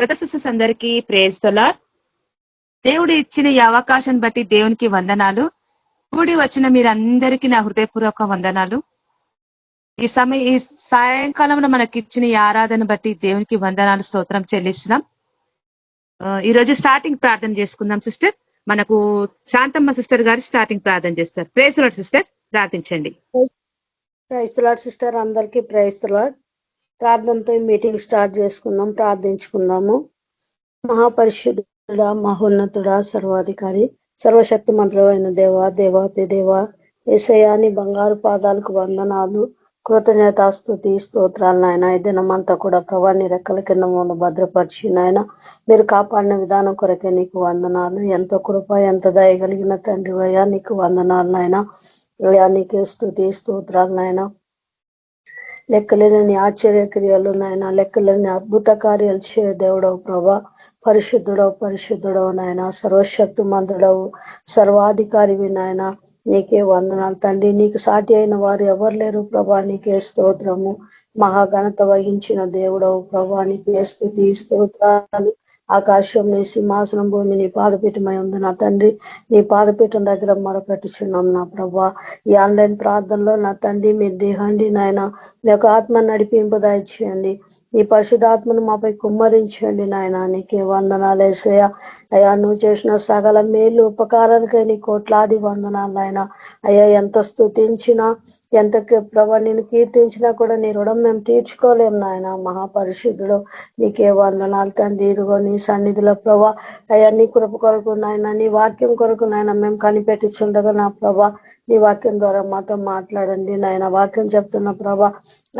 Brothers sisters అందరికీ praise the lord. దేవుడు ఇచ్చిన ఈ అవకాశం బట్టి దేవునికి వందనాలు. కూడి వచ్చిన మీరందరికీ నా హృదయపూర్వక వందనాలు. ఈ సాయంకాలంలో మనకి ఇచ్చిన ఈ ఆరాధన బట్టి దేవునికి వందనాలు, స్తోత్రం చెల్లిస్తున్నాం. ఈ రోజు స్టార్టింగ్ ప్రార్థన చేసుకుందాం సిస్టర్. మనకు శాంతమ్మ సిస్టర్ గారు స్టార్టింగ్ ప్రార్థన చేస్తారు. ప్రేజ్ ది లార్డ్ సిస్టర్, ప్రార్థించండి. ప్రైజ్ ది లార్డ్ సిస్టర్, అందరికీ ప్రైజ్ ది లార్డ్. ప్రార్థనతో మీటింగ్ స్టార్ట్ చేసుకుందాం, ప్రార్థించుకుందాము. మహాపరిశుద్ధుడా, మహోన్నతుడా, సర్వాధికారి, సర్వశక్తి మంత్రుడైన దేవాతి దేవ యేసయ్యాని బంగారు పాదాలకు వందనాలు, కృతజ్ఞతాస్తుతి స్తోత్రాలు నాయన. ఈ దినమంతా కూడా ప్రభాని రెక్కల కింద మమ్మల్ని భద్రపరిచి నాయన మీరు కాపాడిన విధానం కొరకే నీకు వందనాలు. ఎంతో కృప, ఎంత దయగలిగిన తండ్రి అయ్యా, నీకు వందనాలు నాయన. అయ్యా నీకే స్తుతి స్తోత్రాలు నాయన. లెక్కలేని ఆశ్చర్య క్రియలు నాయన, లెక్కలేని అద్భుత కార్యాలు చే దేవుడవు ప్రభా. పరిశుద్ధుడవు నాయన, సర్వశక్తి మంతుడవు, సర్వాధికారివి నాయన. నీకే వందనాలు తండ్రి. నీకు సాటి అయిన వారు ఎవరు లేరు ప్రభా. నీకే స్తోత్రము. మహాఘనత వహించిన దేవుడవు ప్రభా. నీకే స్తుతి స్తోత్రాలు. ఆకాశం నీ సింహాసనం, భూమి నీ పాదపీఠమై ఉంది నా తండ్రి. నీ పాదపీఠం దగ్గర మొరపెట్టుచున్నాం నా ప్రభా. ఈ ఆన్లైన్ ప్రార్థనలో నా తండ్రి మీరు దిగండి నాయన. మీ యొక్క ఆత్మ నడిపింపు దయచేయండి. ఈ పరిశుద్ధాత్మను మాపై కుమ్మరించండి నాయన. నీకే వందనాలు యేసయ్యా. అయ్యా నువ్వు చేసిన సకల మేలు ఉపకారానికై నీ కోట్లాది వందనాలు నాయన. అయ్యా ఎంత స్తుతించినా, ఎంత ప్రభా నేను కీర్తించినా కూడా నీ రుణం మేము తీర్చుకోలేం నాయన. మహాపరిశుద్ధుడు నీకే వందనాలు తండ్రి. ఇదిగో నీ సన్నిధిలో ప్రభా అయ్యా నీ కృప కొరకు నాయన, నీ వాక్యం కొరకు నాయన మేము కనిపెట్టించుండగా నా ప్రభా నీ వాక్యం ద్వారా మాతో మాట్లాడండి నాయన. వాక్యం చెప్తున్న ప్రభా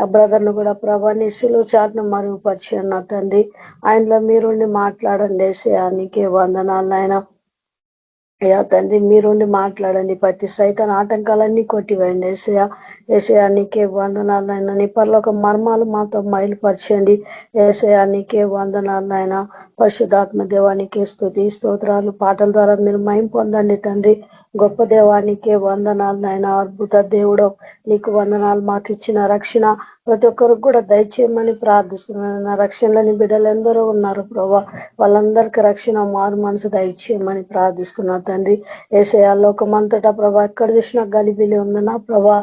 ఆ బ్రదర్ను కూడా ప్రభా నీ సిలువ చాటును మరుగుపరిచాను నా తండ్రి. ఆయనలో మీరుండి మాట్లాడండి యేసయ్యా. నీకే వందనాలు నాయన. అయ్యా తండ్రి మీరుండి మాట్లాడండి. ప్రతి సైతాన్ ఆటంకాలన్నీ కొట్టివేయండి యేసయ్యా. యేసయ్యా నీకే వందనాలు నాయన. నీ పరలోక మర్మాలు మాతో మైలుపరచండి యేసయ్యా. నీకే వందనాలు నాయన. పరిశుద్ధాత్మ దేవానికే స్తుతి స్తోత్రాలు. పాటల ద్వారా మీరు మహిమ పొందండి తండ్రి. గొప్ప దేవానికే వందనాలు నాయన. అద్భుత దేవుడు నీకు వందనాలు. మాకు ఇచ్చిన రక్షణ ప్రతి ఒక్కరికి కూడా దయచేయమని ప్రార్థిస్తున్నాను. నా రక్షణలోని బిడ్డలు ఎందరో ఉన్నారు ప్రభా. వాళ్ళందరికీ రక్షణ, మారు మనసు దయచేయమని ప్రార్థిస్తున్నా తండ్రి. యేసయ్యా లోకమంతటా ప్రభా ఎక్కడ చూసినా గలిబిలి ఉంది నా ప్రభా.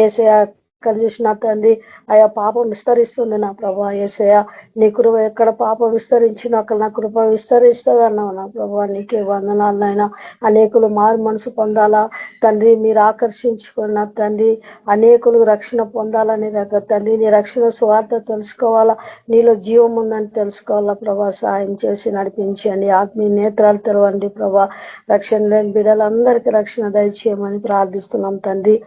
యేసయ్యా ఎక్కడ చూసినా తండ్రి ఆయా పాపం విస్తరిస్తుంది నా ప్రభా. యేసయ్యా నీ కృప ఎక్కడ పాపం విస్తరించినా అక్కడ నా కృప విస్తరిస్తుంది అన్నావు నా ప్రభా. నీకే వందనాలనైనా. అనేకులు మారు మనసు పొందాలా తండ్రి, మీరు ఆకర్షించుకున్న తండ్రి. అనేకులు రక్షణ పొందాలని దగ్గర తండ్రి నీ రక్షణ స్వార్థ తెలుసుకోవాలా, నీలో జీవం ఉందని తెలుసుకోవాలా ప్రభా. సహాయం చేసి నడిపించండి. ఆత్మీయ నేత్రాలు తెరవండి ప్రభా. రక్షణ లేని బిడ్డలందరికీ రక్షణ దయచేయమని ప్రార్థిస్తున్నాం తండ్రి.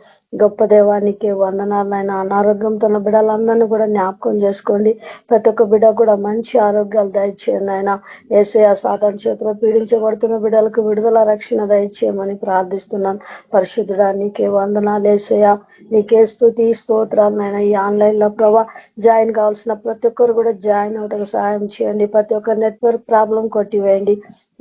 గొప్ప దేవానికి వందనాలైనా. అనారోగ్యంతో ఉన్న బిడ్డలందరినీ కూడా జ్ఞాపకం చేసుకోండి. ప్రతి ఒక్క బిడ్డ కూడా మంచి ఆరోగ్యాలు దయచేయండి ఆయన. యేసయ్యా సాతాను చేతిలో పీడించబడుతున్న బిడ్డలకు విడుదల, రక్షణ దయచేయమని ప్రార్థిస్తున్నాను. పరిశుద్ధుడా నీకే వందనాలు యేసయ్యా. నీకే స్తుతి స్తోత్రాలు నాయన. ఈ ఆన్లైన్ లో ప్రభా జాయిన్ కావాల్సిన ప్రతి ఒక్కరు కూడా జాయిన్ అవడానికి సహాయం చేయండి. ప్రతి ఒక్క నెట్వర్క్ ప్రాబ్లం కొట్టివేయండి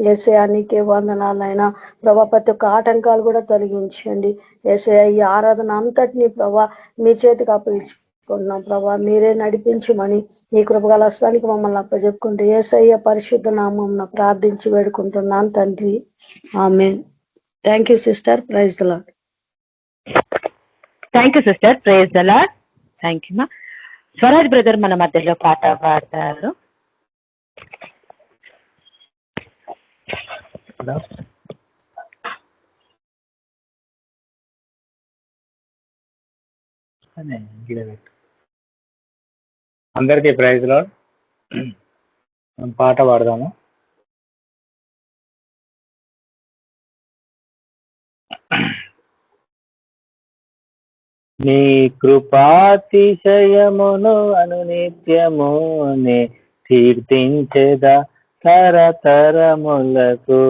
యేసయ్యా. నీకే వందనాలైనా ప్రభా. ప్రతి ఒక్క ఆటంకాలు కూడా తొలగించండి యేసయ్యా. ఈ ఆరాధన అంతటినీ ప్రభా మీ చేతికి అప్పగించుకుంటున్నాం ప్రభా. మీరే నడిపించమని నీ కృపగల హస్తానికి మమ్మల్ని అప్పచెప్పుకుంటూ యేసయ్య పరిశుద్ధ నామం ప్రార్థించి వేడుకుంటున్నాను తండ్రి. Amen. Thank you sister. Praise the Lord. Thank you sister. Praise the Lord. Thank you మా. స్వరాజ్ బ్రదర్ మన మధ్యలో పాట పాడతారు. అందరికీ ప్రైజ్ లార్డ్. పాట పాడదాము. నీ కృపాతిశయమును అనునిత్యము నే కీర్తించెదా తరతరములకు.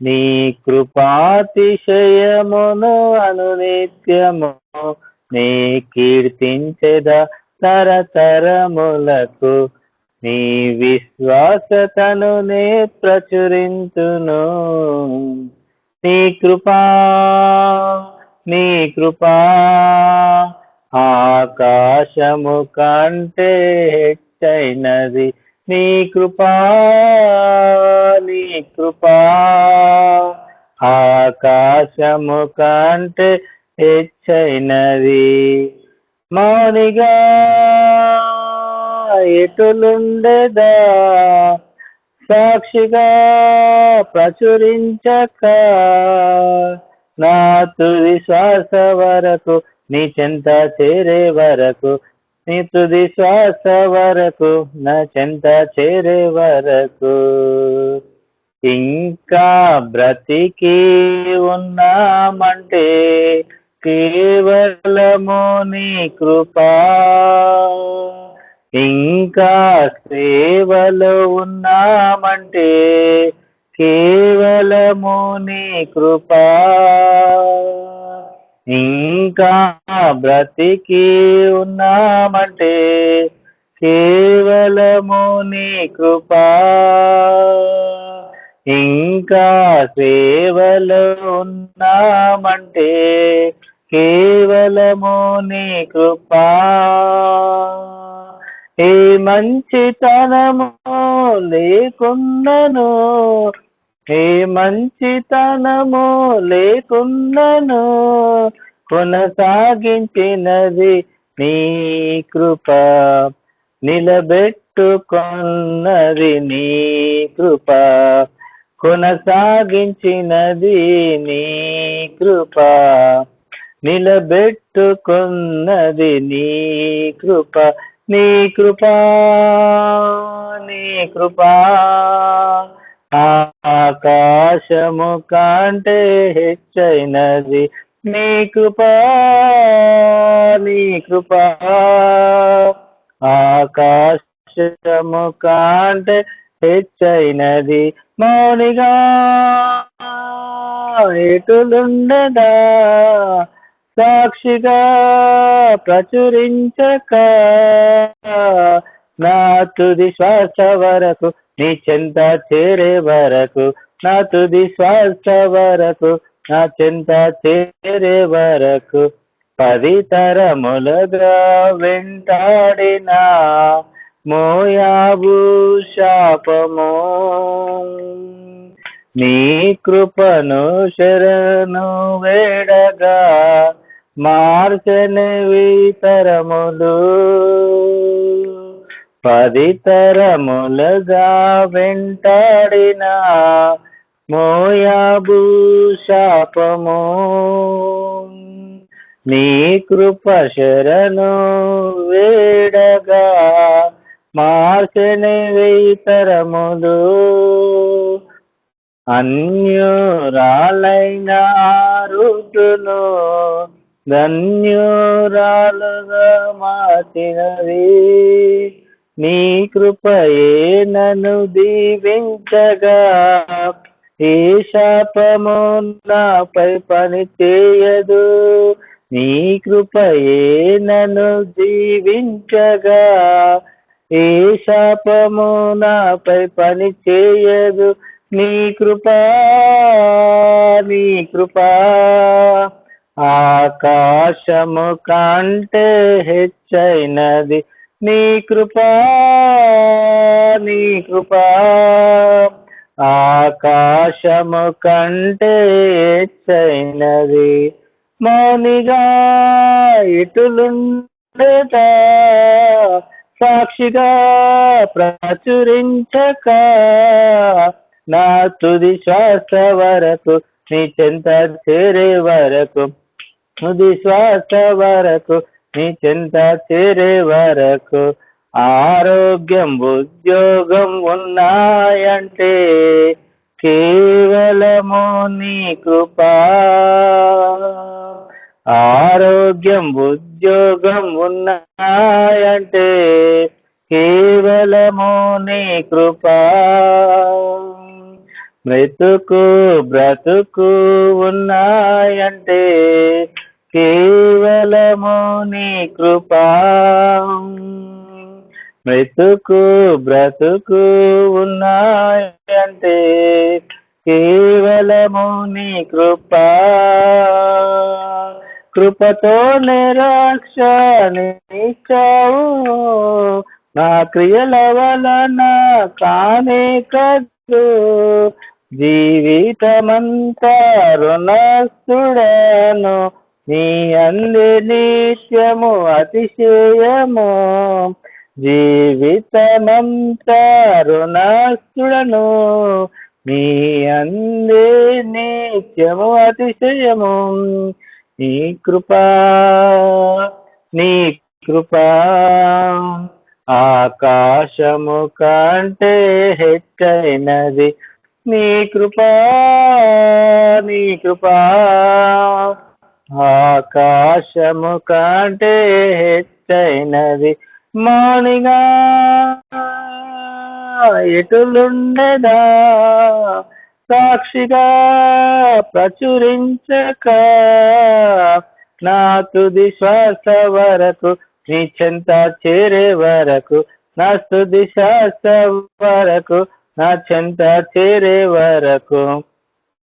నీ కృపాతిశయమును అనునిత్యము నే కీర్తించెదా తరతరములకు. నీ విశ్వాసతను నే ప్రచురింతును. నీ కృపా ఆకాశము కంటే హెచ్చైనది. నీ కృపా నీ కృపా ఆకాశము కంటే హెచ్చైనది. మౌనిగా ఎటులుండెదా సాక్షిగా ప్రచురించక నా తుది శ్వాస వరకు నీ చెంత చేరే వరకు నీ తుది శ్వాస వరకు నా చెంత చేరే వరకు ఇంకా బ్రతికి ఉన్నామంటే కేవలము నీ కృపా. ఇంకా సేవలో ఉన్నామంటే కేవలము నీ కృపా. ఇంకా బ్రతికి ఉన్నామంటే కేవలము నీ కృపా. ఇంకా సేవలో ఉన్నామంటే కేవలము నీ కృపా. ఏ మంచితనము లేకున్నను ఏ మంచితనము లేకున్నను కొనసాగించినది నీ కృప. నిలబెట్టుకున్నది నీ కృప. కొనసాగించినది నీ కృప. నిలబెట్టుకున్నది నీ కృప. నీ కృపా నీ కృపా ఆకాశము కంటే హెచ్చైనది. నీ కృపా నీ కృపా ఆకాశము కంటే హెచ్చైనది. మౌనిగా ఎటులుండదా సాక్షిగా ప్రచురించక నా తుది శ్వాస వరకు నీ చెంత చేరే వరకు నా తుది శ్వాస వరకు నా చెంత చేరే వరకు 10 తరములుగా వెంటాడిన మోయాబు శాపము నీ కృపను శరణు వేడగా మార్చనివి తరములు. 10 తరములుగా వెంటాడిన మోయాబు శాపము నీ కృప శరణు వేడగా మార్చనివి తరములు. అన్యురాలైన రుతును ధన్యురాలుగా మార్చినవి నీ కృపయే నన్ను దీవించగా. ఏ శాపము నాపై పని చేయదు నీ కృపయే నన్ను దీవించగా. ఏ శాపము నాపై పని చేయదు నీ కృపా నీ కృపా ఆకాశము కంటే హెచ్చైనది. నీ కృపా నీ కృపా ఆకాశము కంటే హెచ్చైనది. మౌనిగా ఇటులుండేదా సాక్షిగా ప్రచురించక నా తుది శ్వాస వరకు నీ చెంత చేరే వరకు తుది శ్వాస వరకు నీ చెంత చేరే వరకు. ఆరోగ్యం ఉద్యోగం ఉన్నాయంటే కేవలము నీ కృపా. ఆరోగ్యం ఉద్యోగం ఉన్నాయంటే కేవలము నీ కృపా. బ్రతుకు బ్రతుకు ఉన్నాయంటే కేవలము నీ కృపా. బ్రతుకు బ్రతుకు ఉన్నాయంటే కేవలము నీ కృపా. కృపతో నిరాక్షనిచ్చావు నా క్రియల వలన కానే కద్దు, జీవితమంతా రుణస్థుడను, నీ అందే నిత్యము అతిశయము. జీవితమంతా రుణస్థుడను, నీ అందే నిత్యము అతిశయము. నీ కృపా నీ కృపా ఆకాశము కంటే హెచ్చైనది. నీ కృపా నీ కృపా ఆకాశము కంటే హెచ్చైనది. మానిగా ఎటులుండెదా, సాక్షిగా ప్రచురించక, నా తుది శ్వాస వరకు, నీ చెంత చేరే వరకు, నా తుది శ్వాస వరకు, నా చెంత చేరే వరకు,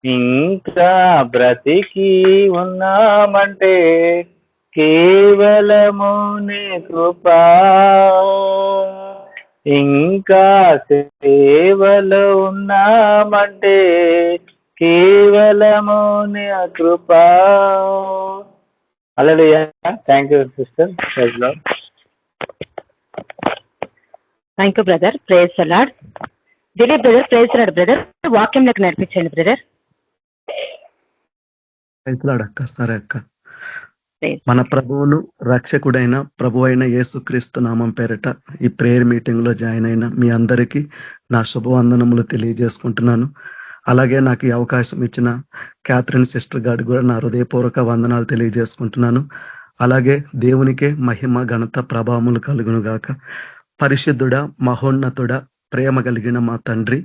ఇంకా బ్రతికి ఉన్నామంటే కేవలము నీ కృపా. ఇంకా సేవలో ఉన్నామంటే కేవలము నీ కృపా. Hallelujah. Thank you sister. Praise Lord. Thank you brother. Praise the Lord. Dileep brother, praise the Lord brother. వాక్యంలోకి నడిపించండి బ్రదర్. అక్క. సరే అక్క. మన ప్రభువును రక్షకుడైన ప్రభు అయిన యేసుక్రీస్తు నామం పేరిట ఈ ప్రేయర్ మీటింగ్ లో జాయిన్ అయిన మీ అందరికీ నా శుభవందనములు తెలియజేసుకుంటున్నాను. అలాగే నాకు ఈ అవకాశం ఇచ్చిన క్యాథరిన్ సిస్టర్ గారికి కూడా నా హృదయపూర్వక వందనాలు తెలియజేసుకుంటున్నాను. అలాగే దేవునికే మహిమ ఘనత ప్రభావములు కలుగును గాక. పరిశుద్ధుడ, మహోన్నతుడ, ప్రేమ కలిగిన మా తండ్రి,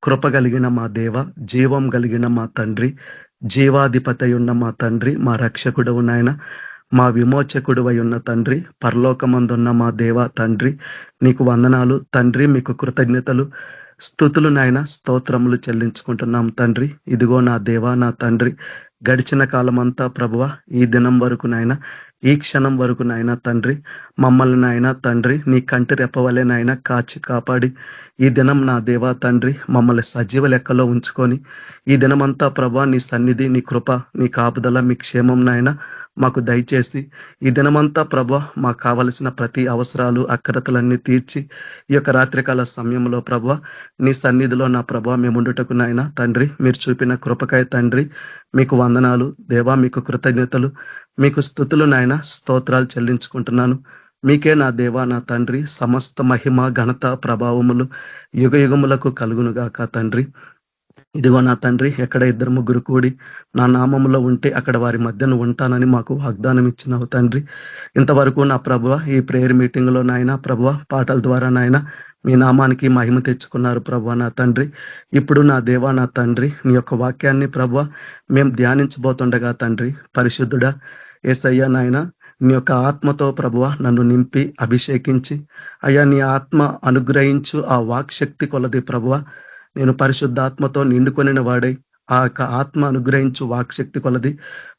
కృప కలిగిన మా దేవ, జీవం కలిగిన మా తండ్రి, జీవాధిపతి ఉన్న మా తండ్రి, మా రక్షకుడవు నాయన, మా విమోచకుడు అయి ఉన్న తండ్రి, పరలోకమందున్న మా దేవ తండ్రి, నీకు వందనాలు తండ్రి, మీకు కృతజ్ఞతలు స్తుతులు నాయన, స్తోత్రములు చెల్లించుకుంటున్నాం తండ్రి. ఇదిగో నా దేవా నా తండ్రి, గడిచిన కాలమంతా ప్రభువ, ఈ దినం వరకు నాయన, ఈ క్షణం వరకు నాయన తండ్రి, మమ్మల్ని నాయన తండ్రి నీ కంటి రెప్పవలే నాయన కాచి కాపాడి, ఈ దినం నా దేవా తండ్రి మమ్మల్ని సజీవ లెక్కలో ఉంచుకొని, ఈ దినమంతా ప్రభా నీ సన్నిధి, నీ కృప, నీ కాపుదల, మీ క్షేమం నాయన మాకు దయచేసి, ఈ దినమంతా ప్రభా మాకు కావలసిన ప్రతి అవసరాలు అక్కరతలన్నీ తీర్చి, ఈ యొక్క రాత్రికాల సమయంలో ప్రభా నీ సన్నిధిలో నా ప్రభా మేముండుటకు నాయన తండ్రి మీరు చూపిన కృపకాయ తండ్రి మీకు వందనాలు దేవా, మీకు కృతజ్ఞతలు, మీకు స్తుతులు నాయన, స్తోత్రాలు చెల్లించుకుంటున్నాను. మీకే నా దేవా నా తండ్రి సమస్త మహిమ ఘనత ప్రభావములు యుగ యుగములకు కలుగునుగాక తండ్రి. ఇదిగో నా తండ్రి, ఎక్కడ 2-3 కూడి నా నామములో ఉంటే అక్కడ వారి మధ్యన ఉంటానని మాకు వాగ్దానం ఇచ్చినావు తండ్రి. ఇంతవరకు నా ప్రభువ ఈ ప్రేయర్ మీటింగ్ లో నాయన ప్రభువ పాటల ద్వారా నాయన మీ నామానికి మహిమ తెచ్చుకున్నారు ప్రభువ నా తండ్రి. ఇప్పుడు నా దేవా నా తండ్రి నీ యొక్క వాక్యాన్ని ప్రభువ మేము ధ్యానించబోతుండగా తండ్రి, పరిశుద్ధుడా యేసయ్యా నాయన నీ యొక్క ఆత్మతో ప్రభువ నన్ను నింపి అభిషేకించి, అయ్యా నీ ఆత్మ అనుగ్రహించు ఆ వాక్శక్తి కొలది ప్రభువ నేను పరిశుద్ధాత్మతో నిండుకొనిన వాడై ఆ యొక్క ఆత్మ అనుగ్రహించు వాక్శక్తి కొలది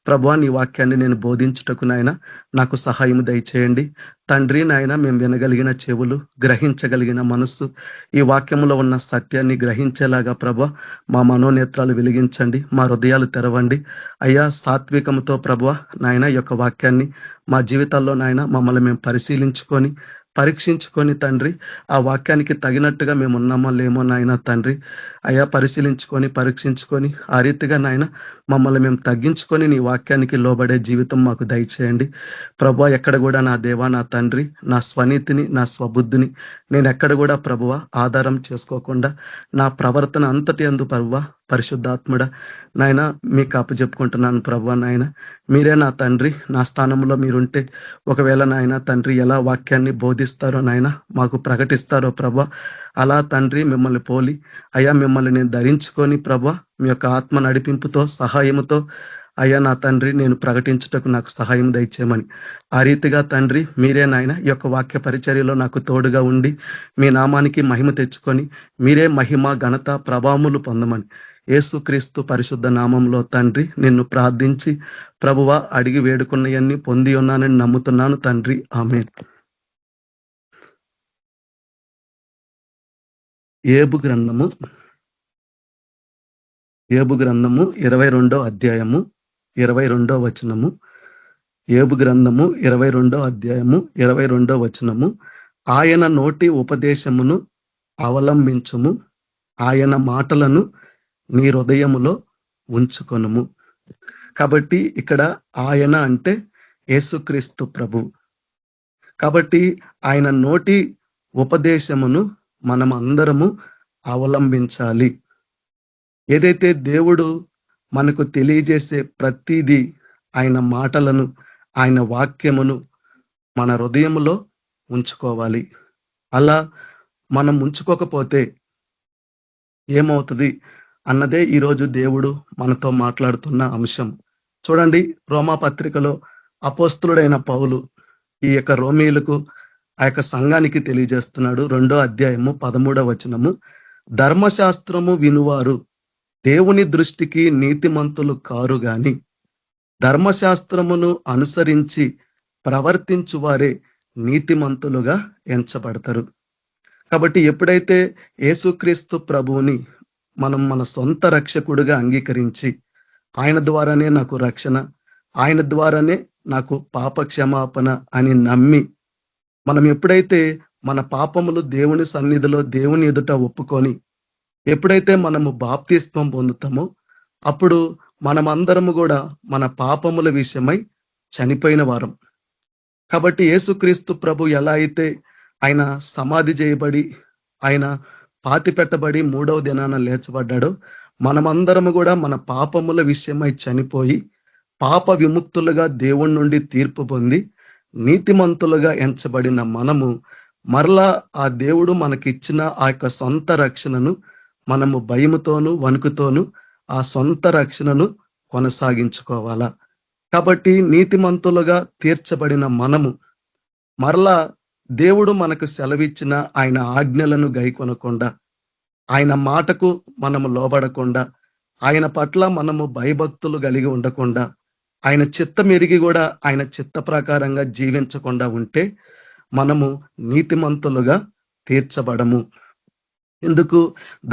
ప్రభువా నీ వాక్యాన్ని నేను బోధించుటకు నాయన నాకు సహాయం దయచేయండి తండ్రి. నాయన మేము వినగలిగిన చెవులు, గ్రహించగలిగిన మనస్సు, ఈ వాక్యంలో ఉన్న సత్యాన్ని గ్రహించేలాగా ప్రభువా మా మనోనేత్రాలు వెలిగించండి, మా హృదయాలు తెరవండి. అయ్యా సాత్వికంతో ప్రభువా నాయన ఈ యొక్క వాక్యాన్ని మా జీవితాల్లో నాయన మమ్మల్ని మేము పరీక్షించుకొని తండ్రి ఆ వాక్యానికి తగినట్టుగా మేము ఉన్నామో లేమో నాయన తండ్రి. అయ్యా పరీక్షించుకొని ఆ రీతిగా నాయన మమ్మల్ని మేము తగ్గించుకొని నీ వాక్యానికి లోబడే జీవితం మాకు దయచేయండి ప్రభువా. ఎక్కడ కూడా నా దేవా నా తండ్రి నా స్వనీతిని, నా స్వబుద్ధిని నేను ఎక్కడ కూడా ప్రభువా ఆధారం చేసుకోకుండా నా ప్రవర్తన అంతటి అందు ప్రభువా పరిశుద్ధాత్ముడ నాయన మీకు అప్పచెప్పుకుంటున్నాను ప్రభువా. నాయన మీరే నా తండ్రి, నా స్థానంలో మీరుంటే ఒకవేళ నాయన తండ్రి ఎలా వాక్యాన్ని బోధిస్తారో నాయన మాకు ప్రకటిస్తారో ప్రభా, అలా తండ్రి మిమ్మల్ని పోలి అయ్యా మిమ్మల్ని నేను ధరించుకొని ప్రభా మీ యొక్క ఆత్మ నడిపింపుతో సహాయముతో అయ్యా నా తండ్రి నేను ప్రకటించుటకు నాకు సహాయం దయచేయమని, ఆ రీతిగా తండ్రి మీరే నాయన ఈ యొక్క వాక్య పరిచర్యలో నాకు తోడుగా ఉండి మీ నామానికి మహిమ తెచ్చుకొని మీరే మహిమ ఘనత ప్రభావములు పొందమని యేసుక్రీస్తు పరిశుద్ధ నామంలో తండ్రి నిన్ను ప్రార్థించి ప్రభువా అడిగి వేడుకున్నవన్నీ పొంది ఉన్నానని నమ్ముతున్నాను తండ్రి. ఆమేన్. ఏబు గ్రంథము 22వ అధ్యాయము 22వ వచనము. ఏబు గ్రంథము 22వ అధ్యాయము 22వ వచనము. ఆయన నోటి ఉపదేశమును అవలంబించుము, ఆయన మాటలను నీ హృదయములో ఉంచుకొనుము. కాబట్టి ఇక్కడ ఆయన అంటే యేసుక్రీస్తు ప్రభు. కాబట్టి ఆయన నోటి ఉపదేశమును మనం అందరము అవలంబించాలి. ఏదైతే దేవుడు మనకు తెలియజేసే ప్రతిదీ, ఆయన మాటలను, ఆయన వాక్యమును మన హృదయములో ఉంచుకోవాలి. అలా మనం ఉంచుకోకపోతే ఏమవుతుంది అన్నదే ఈరోజు దేవుడు మనతో మాట్లాడుతున్న అంశం. చూడండి, రోమా పత్రికలో అపోస్తులుడైన పౌలు ఈ యొక్క రోమీయులకు, ఆ యొక్క సంఘానికి తెలియజేస్తున్నాడు. 2వ అధ్యాయము 13వ వచనము. ధర్మశాస్త్రము వినువారు దేవుని దృష్టికి నీతిమంతులు కారు గాని ధర్మశాస్త్రమును అనుసరించి ప్రవర్తించువారే నీతిమంతులుగా ఎంచబడతారు. కాబట్టి ఎప్పుడైతే యేసుక్రీస్తు ప్రభువుని మనం మన సొంత రక్షకుడిగా అంగీకరించి, ఆయన ద్వారానే నాకు రక్షణ, ఆయన ద్వారానే నాకు పాప క్షమాపణ అని నమ్మి, మనం ఎప్పుడైతే మన పాపములు దేవుని సన్నిధిలో దేవుని ఎదుట ఒప్పుకొని ఎప్పుడైతే మనము బాప్తిస్మం పొందుతామో అప్పుడు మనమందరము కూడా మన పాపముల విషయమై చనిపోయిన వారం. కాబట్టి యేసుక్రీస్తు ప్రభు ఎలా అయితే ఆయన సమాధి చేయబడి, ఆయన పాతి పెట్టబడి 3వ దినాన లేచబడ్డాడో, మనమందరము కూడా మన పాపముల విషయమై చనిపోయి పాప విముక్తులుగా దేవుని నుండి తీర్పు పొంది నీతిమంతులుగా ఎంచబడిన మనము మరలా ఆ దేవుడు మనకిచ్చిన ఆ యొక్క సొంత రక్షణను మనము భయముతోనూ వణుకుతోనూ ఆ సొంత రక్షణను కొనసాగించుకోవాలా. కాబట్టి నీతిమంతులుగా తీర్చబడిన మనము మరలా దేవుడు మనకు సెలవిచ్చిన ఆయన ఆజ్ఞలను గైకొనకుండా, ఆయన మాటకు మనము లోబడకుండా, ఆయన పట్ల మనము భయభక్తులు కలిగి ఉండకుండా, ఆయన చిత్తం ఎరిగి కూడా ఆయన చిత్త ప్రకారంగా జీవించకుండా ఉంటే మనము నీతిమంతులుగా తీర్చబడము. ఎందుకు?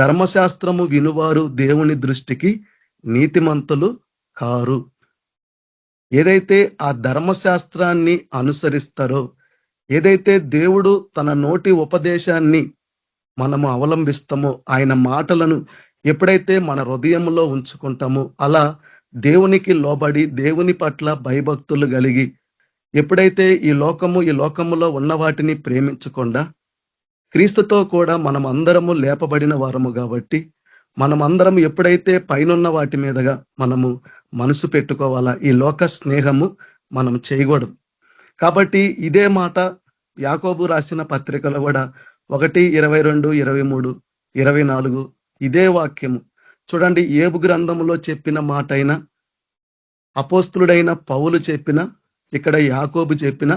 ధర్మశాస్త్రము వినువారు దేవుని దృష్టికి నీతిమంతులు కారు. ఏదైతే ఆ ధర్మశాస్త్రాన్ని అనుసరిస్తారో, ఏదైతే దేవుడు తన నోటి ఉపదేశాన్ని మనము అవలంబిస్తామో, ఆయన మాటలను ఎప్పుడైతే మన హృదయంలో ఉంచుకుంటామో, అలా దేవునికి లోబడి దేవుని పట్ల భయభక్తులు కలిగి ఎప్పుడైతే ఈ లోకములో ఉన్న వాటిని ప్రేమించకుండా క్రీస్తుతో కూడా మనం అందరము లేపబడిన వారము కాబట్టి మనమందరం ఎప్పుడైతే పైనున్న వాటి మీదగా మనము మనసు పెట్టుకోవాలా, ఈ లోక స్నేహము మనం చేయకూడదు. కాబట్టి ఇదే మాట యాకోబు రాసిన పత్రికలో కూడా 1:22, 23, 24 ఇదే వాక్యము. చూడండి, ఏబు గ్రంథములో చెప్పిన మాట అయినా, అపోస్తులుడైన పౌలు చెప్పిన, ఇక్కడ యాకోబు చెప్పిన,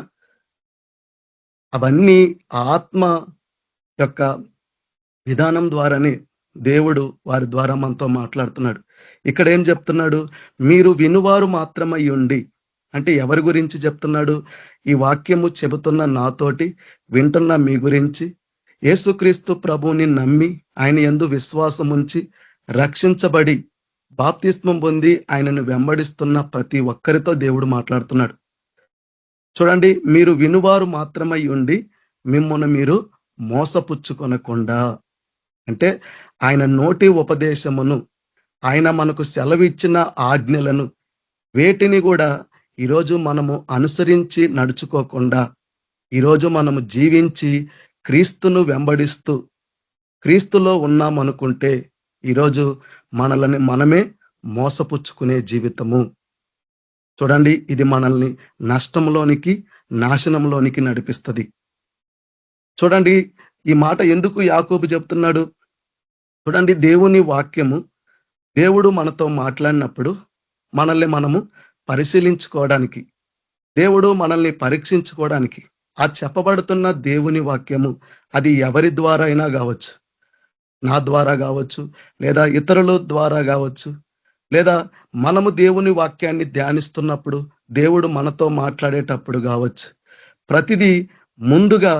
అవన్నీ ఆత్మ యొక్క విధానం ద్వారానే దేవుడు వారి ద్వారా మనతో మాట్లాడుతున్నాడు. ఇక్కడ ఏం చెప్తున్నాడు? మీరు వినువారు మాత్రమై ఉండి, అంటే ఎవరి గురించి చెప్తున్నాడు? ఈ వాక్యము చెబుతున్న నాతోటి వింటున్న మీ గురించి, యేసుక్రీస్తు ప్రభువుని నమ్మి ఆయన యందు విశ్వాసం ఉంచి రక్షించబడి బాప్తిస్మం పొంది ఆయనను వెంబడిస్తున్న ప్రతి ఒక్కరితో దేవుడు మాట్లాడుతున్నాడు. చూడండి, మీరు వినువారు మాత్రమై ఉండి మిమ్మల్ని మీరు మోసపుచ్చుకొనకుండా, అంటే ఆయన నోటి ఉపదేశమును, ఆయన మనకు సెలవిచ్చిన ఆజ్ఞలను వేటిని కూడా ఈరోజు మనము అనుసరించి నడుచుకోకుండా, ఈరోజు మనము జీవించి క్రీస్తును వెంబడిస్తూ క్రీస్తులో ఉన్నామనుకుంటే ఈరోజు మనల్ని మనమే మోసపుచ్చుకునే జీవితము. చూడండి, ఇది మనల్ని నష్టంలోనికి, నాశనంలోనికి నడిపిస్తుంది. చూడండి, ఈ మాట ఎందుకు యాకోబు చెప్తున్నాడు? చూడండి, దేవుని వాక్యము, దేవుడు మనతో మాట్లాడినప్పుడు మనల్ని మనము పరిశీలించుకోవడానికి, దేవుడు మనల్ని పరీక్షించుకోవడానికి ఆ చెప్పబడుతున్న దేవుని వాక్యము అది ఎవరి ద్వారా అయినా కావచ్చు, నా ద్వారా కావచ్చు, లేదా ఇతరుల ద్వారా కావచ్చు, లేదా మనము దేవుని వాక్యాన్ని ధ్యానిస్తున్నప్పుడు దేవుడు మనతో మాట్లాడేటప్పుడు కావచ్చు. ప్రతిదీ ముందుగా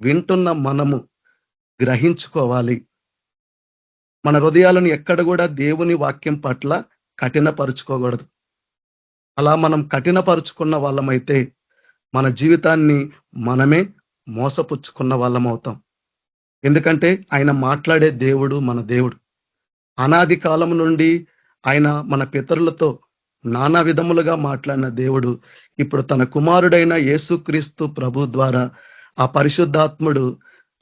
వింటున్న మనము గ్రహించుకోవాలి. మన హృదయాలను ఎక్కడ కూడా దేవుని వాక్యం పట్ల కఠినపరుచుకోకూడదు. అలా మనం కఠినపరుచుకున్న వాళ్ళమైతే మన జీవితాన్ని మనమే మోసపుచ్చుకున్న వాళ్ళం అవుతాం. ఎందుకంటే ఆయన మాట్లాడే దేవుడు మన దేవుడు. అనాది కాలం నుండి ఆయన మన పితరులతో నానా విధములుగా మాట్లాడిన దేవుడు ఇప్పుడు తన కుమారుడైన యేసుక్రీస్తు ప్రభు ద్వారా ఆ పరిశుద్ధాత్ముడు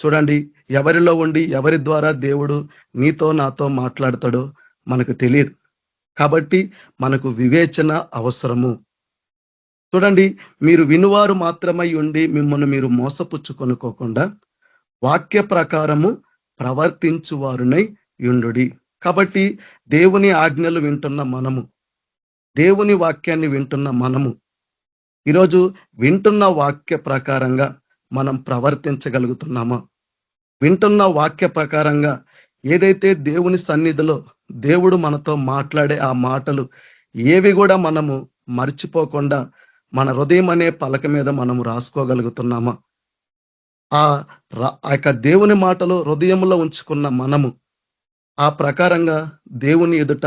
చూడండి ఎవరిలో ఉండి ఎవరి ద్వారా దేవుడు నీతో నాతో మాట్లాడతాడో మనకు తెలియదు. కాబట్టి మనకు వివేచన అవసరము. చూడండి, మీరు వినువారు మాత్రమై ఉండి మిమ్మల్ని మీరు మోసపుచ్చుకొనుకోకుండా వాక్య ప్రకారము ప్రవర్తించువారునై యుండుడి. కాబట్టి దేవుని ఆజ్ఞలు వింటున్న మనము, దేవుని వాక్యాన్ని వింటున్న మనము ఈరోజు వింటున్న వాక్య ప్రకారంగా మనం ప్రవర్తించగలుగుతున్నామా? వింటున్న వాక్య ప్రకారంగా ఏదైతే దేవుని సన్నిధిలో దేవుడు మనతో మాట్లాడే ఆ మాటలు ఏవి కూడా మనము మర్చిపోకుండా మన హృదయం అనే పలక మీద మనము రాసుకోగలుగుతున్నామా? ఆ యొక్క దేవుని మాటలు హృదయంలో ఉంచుకున్న మనము ఆ ప్రకారంగా దేవుని ఎదుట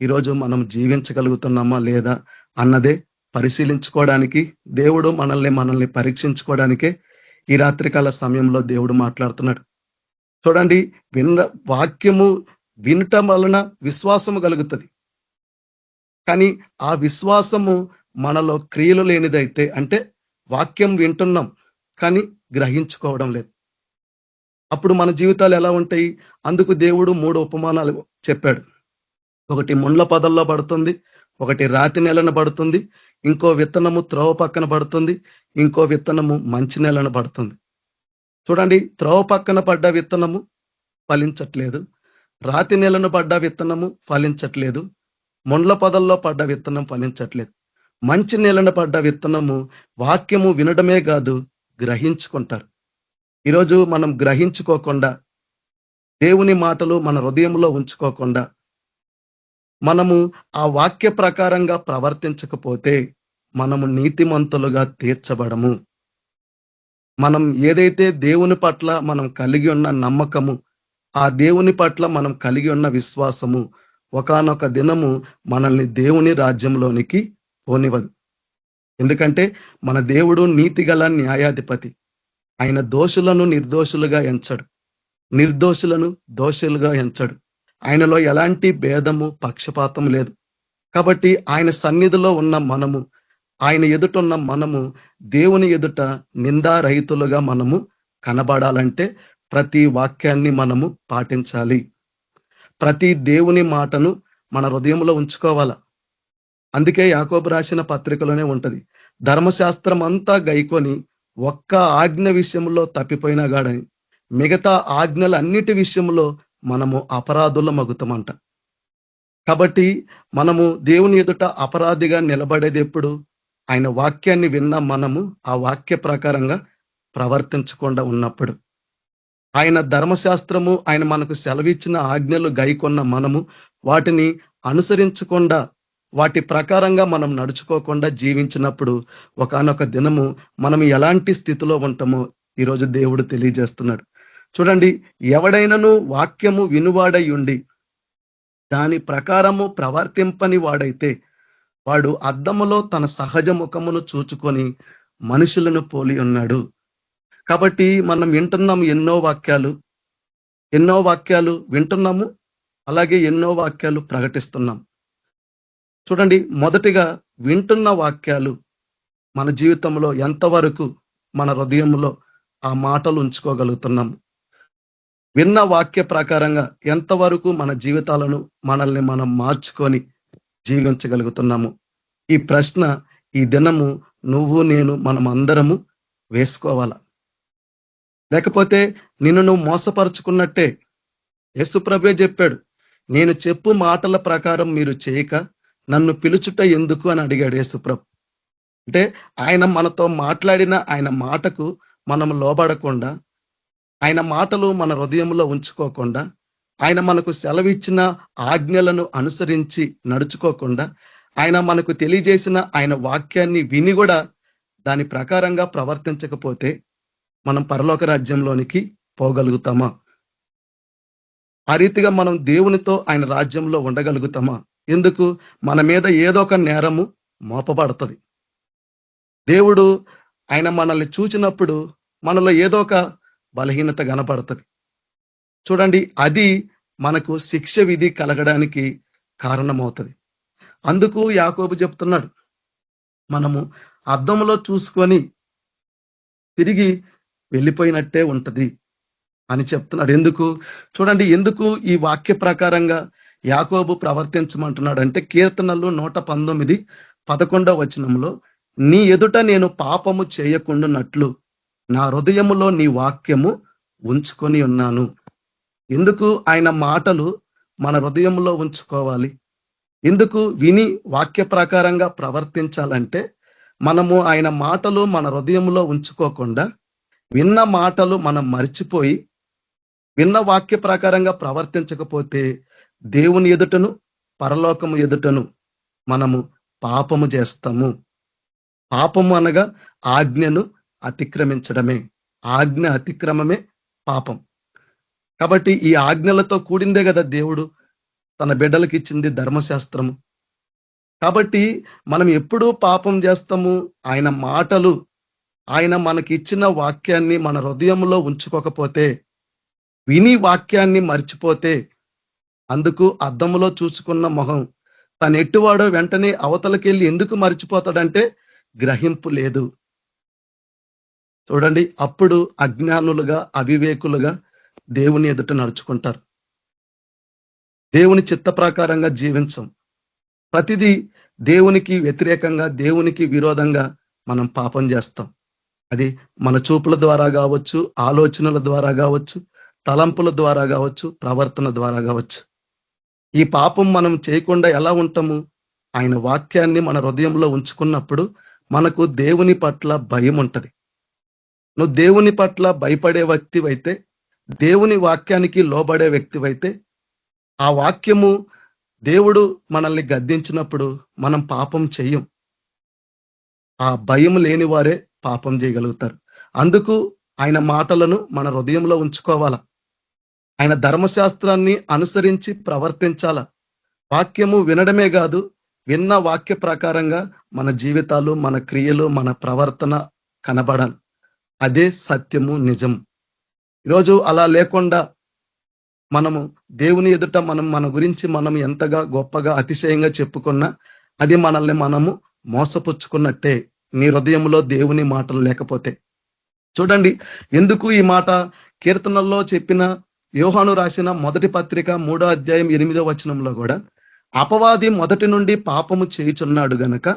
ఈరోజు మనం జీవించగలుగుతున్నామా లేదా అన్నదే పరిశీలించుకోవడానికి దేవుడు మనల్ని పరీక్షించుకోవడానికే ఈ రాత్రికాల సమయంలో దేవుడు మాట్లాడుతున్నాడు. చూడండి, వాక్యము వినటం వలన విశ్వాసము కలుగుతుంది. కానీ ఆ విశ్వాసము మనలో క్రియలు లేనిదైతే, అంటే వాక్యం వింటున్నాం కానీ గ్రహించుకోవడం లేదు, అప్పుడు మన జీవితాలు ఎలా ఉంటాయి? అందుకు దేవుడు 3 ఉపమానాలు చెప్పాడు. ఒకటి ముండ్ల పొదల్లో పడుతుంది, ఒకటి రాతి నేలను పడుతుంది, ఇంకో విత్తనము త్రోవ పక్కన పడుతుంది, ఇంకో విత్తనము మంచి నేలను పడుతుంది. చూడండి, త్రోవ పక్కన పడ్డ విత్తనము ఫలించట్లేదు, రాతి నేలను పడ్డ విత్తనము ఫలించట్లేదు, ముండ్ల పొదల్లో పడ్డ విత్తనం ఫలించట్లేదు. మంచి నేలను పడ్డ విత్తనము వాక్యము వినడమే కాదు గ్రహించుకుంటారు. ఈరోజు మనం గ్రహించుకోకుండా దేవుని మాటలు మన హృదయంలో ఉంచుకోకుండా మనము ఆ వాక్య ప్రకారంగా ప్రవర్తించకపోతే మనము నీతిమంతులుగా తీర్చబడము. మనం ఏదైతే దేవుని పట్ల మనం కలిగి ఉన్న నమ్మకము, ఆ దేవుని పట్ల మనం కలిగి ఉన్న విశ్వాసము ఒకానొక దినము మనల్ని దేవుని రాజ్యంలోనికి పోనివ్వదు. ఎందుకంటే మన దేవుడు నీతిగల న్యాయాధిపతి. ఆయన దోషులను నిర్దోషులుగా ఎంచడు, నిర్దోషులను దోషులుగా ఎంచడు. ఆయనలో ఎలాంటి భేదము పక్షపాతం లేదు. కాబట్టి ఆయన సన్నిధిలో ఉన్న మనము, ఆయన ఎదుట ఉన్న మనము దేవుని ఎదుట నిందారహితులుగా మనము కనబడాలంటే ప్రతి వాక్యాన్ని మనము పాటించాలి. ప్రతి దేవుని మాటను మన హృదయంలో ఉంచుకోవాలా. అందుకే యాకోబు రాసిన పత్రికలోనే ఉంటది, ధర్మశాస్త్రం అంతా గైకొని ఒక్క ఆజ్ఞ విషయంలో తప్పిపోయినా గాడని మిగతా ఆజ్ఞలన్నిటి విషయంలో మనము అపరాధుల మగుతామంట. కాబట్టి మనము దేవుని ఎదుట అపరాధిగా నిలబడేది ఎప్పుడు? ఆయన వాక్యాన్ని విన్న మనము ఆ వాక్య ప్రకారంగా ప్రవర్తించకుండా ఉన్నప్పుడు. ఆయన ధర్మశాస్త్రము, ఆయన మనకు సెలవిచ్చిన ఆజ్ఞలు గైకొన్న మనము వాటిని అనుసరించకుండా, వాటి ప్రకారంగా మనం నడుచుకోకుండా జీవించినప్పుడు ఒకానొక దినము మనం ఎలాంటి స్థితిలో ఉంటామో ఈరోజు దేవుడు తెలియజేస్తున్నాడు. చూడండి, ఎవడైనను వాక్యము వినువాడై ఉండి దాని ప్రకారము ప్రవర్తింపని వాడైతే వాడు అద్దములో తన సహజ ముఖమును చూచుకొని మనుషులను పోలి ఉన్నాడు. కాబట్టి మనం వింటున్నాము ఎన్నో వాక్యాలు వింటున్నాము, అలాగే ఎన్నో వాక్యాలు ప్రకటిస్తున్నాం. చూడండి, మొదటిగా వింటున్న వాక్యాలు మన జీవితంలో ఎంతవరకు మన హృదయంలో ఆ మాటలు ఉంచుకోగలుగుతున్నాము? విన్న వాక్య ప్రకారంగా ఎంతవరకు మన జీవితాలను మనల్ని మనం మార్చుకొని జీవించగలుగుతున్నాము? ఈ ప్రశ్న ఈ దినము నువ్వు నేను మనం అందరము వేసుకోవాలా. లేకపోతే నిన్ను నువ్వు మోసపరుచుకున్నట్టే. యేసుప్రభువే చెప్పాడు, నేను చెప్పు మాటల ప్రకారం మీరు చేయక నన్ను పిలుచుట ఎందుకు అని అడిగాడు యేసుప్రభు. అంటే ఆయన మనతో మాట్లాడిన ఆయన మాటకు మనం లోబడకుండా, ఆయన మాటలు మన హృదయంలో ఉంచుకోకుండా, ఆయన మనకు సెలవిచ్చిన ఆజ్ఞలను అనుసరించి నడుచుకోకుండా, ఆయన మనకు తెలియజేసిన ఆయన వాక్యాన్ని విని కూడా దాని ప్రకారంగా ప్రవర్తించకపోతే మనం పరలోక రాజ్యంలోనికి పోగలుగుతామా? ఆ రీతిగా మనం దేవునితో ఆయన రాజ్యంలో ఉండగలుగుతామా? ఎందుకు? మన మీద ఏదో ఒక నేరము మోపబడుతుంది. దేవుడు ఆయన మనల్ని చూచినప్పుడు మనలో ఏదో ఒక బలహీనత కనపడుతుంది. చూడండి, అది మనకు శిక్ష విధి కలగడానికి కారణమవుతుంది. అందుకు యాకోబు చెప్తున్నాడు, మనము అద్దంలో చూసుకొని తిరిగి వెళ్ళిపోయినట్టే ఉంటది అని చెప్తున్నాడు. ఎందుకు? చూడండి, ఎందుకు ఈ వాక్య ప్రకారంగా యాకోబు ప్రవర్తించమంటున్నాడు అంటే, కీర్తనలు 119:11 వచనంలో, నీ ఎదుట నేను పాపము చేయకుండానట్లు నా హృదయములో నీ వాక్యము ఉంచుకొని ఉన్నాను. ఎందుకు ఆయన మాటలు మన హృదయంలో ఉంచుకోవాలి? ఎందుకు విని వాక్య ప్రకారంగా ప్రవర్తించాలంటే, మనము ఆయన మాటలు మన హృదయంలో ఉంచుకోకుండా విన్న మాటలు మనం మర్చిపోయి విన్న వాక్య ప్రకారంగా ప్రవర్తించకపోతే దేవుని ఎదుటను పరలోకము ఎదుటను మనము పాపము చేస్తాము. పాపము అనగా ఆజ్ఞను అతిక్రమించడమే. ఆజ్ఞ అతిక్రమమే పాపం. కాబట్టి ఈ ఆజ్ఞలతో కూడిందే కదా దేవుడు తన బిడ్డలకు ఇచ్చింది ధర్మశాస్త్రము. కాబట్టి మనం ఎప్పుడూ పాపం చేస్తాము. ఆయన మాటలు, ఆయన మనకి ఇచ్చిన వాక్యాన్ని మన హృదయంలో ఉంచుకోకపోతే, విని వాక్యాన్ని మర్చిపోతే, అందుకు అద్దంలో చూసుకున్న మొహం తను ఎట్టువాడో వెంటనే అవతలకెళ్ళి ఎందుకు మర్చిపోతాడంటే గ్రహింపు లేదు. చూడండి, అప్పుడు అజ్ఞానులుగా అవివేకులుగా దేవుని ఎదుట నడుచుకుంటారు. దేవుని చిత్త ప్రకారంగా జీవించం. ప్రతిదీ దేవునికి వ్యతిరేకంగా, దేవునికి విరోధంగా మనం పాపం చేస్తాం. అది మన చూపుల ద్వారా కావచ్చు, ఆలోచనల ద్వారా కావచ్చు, తలంపుల ద్వారా కావచ్చు, ప్రవర్తన ద్వారా కావచ్చు. ఈ పాపం మనం చేయకుండా ఎలా ఉంటాము? ఆయన వాక్యాన్ని మన హృదయంలో ఉంచుకున్నప్పుడు మనకు దేవుని పట్ల భయం ఉంటది. నువ్వు దేవుని పట్ల భయపడే వ్యక్తివైతే, దేవుని వాక్యానికి లోబడే వ్యక్తివైతే, ఆ వాక్యము దేవుడు మనల్ని గద్దించినప్పుడు మనం పాపం చెయ్యం. ఆ భయం లేని వారే పాపం చేయగలుగుతారు. అందుకు ఆయన మాటలను మన హృదయంలో ఉంచుకోవాలా. ఆయన ధర్మశాస్త్రాన్ని అనుసరించి ప్రవర్తించాల. వాక్యము వినడమే కాదు, విన్న వాక్య ప్రకారంగా మన జీవితాలు, మన క్రియలు, మన ప్రవర్తన కనబడాలి. అదే సత్యము, నిజం. ఈరోజు అలా లేకుండా మనము దేవుని ఎదుట మన గురించి మనం ఎంతగా గొప్పగా అతిశయంగా చెప్పుకున్నా అది మనల్ని మనము మోసపుచ్చుకున్నట్టే, నీ హృదయంలో దేవుని మాటలు లేకపోతే. చూడండి, ఎందుకు ఈ మాట కీర్తనల్లో చెప్పిన యోహాను రాసిన మొదటి పత్రిక 3వ అధ్యాయం 8వ వచనంలో కూడా, అపవాది మొదటి నుండి పాపము చేయుచున్నాడు గనక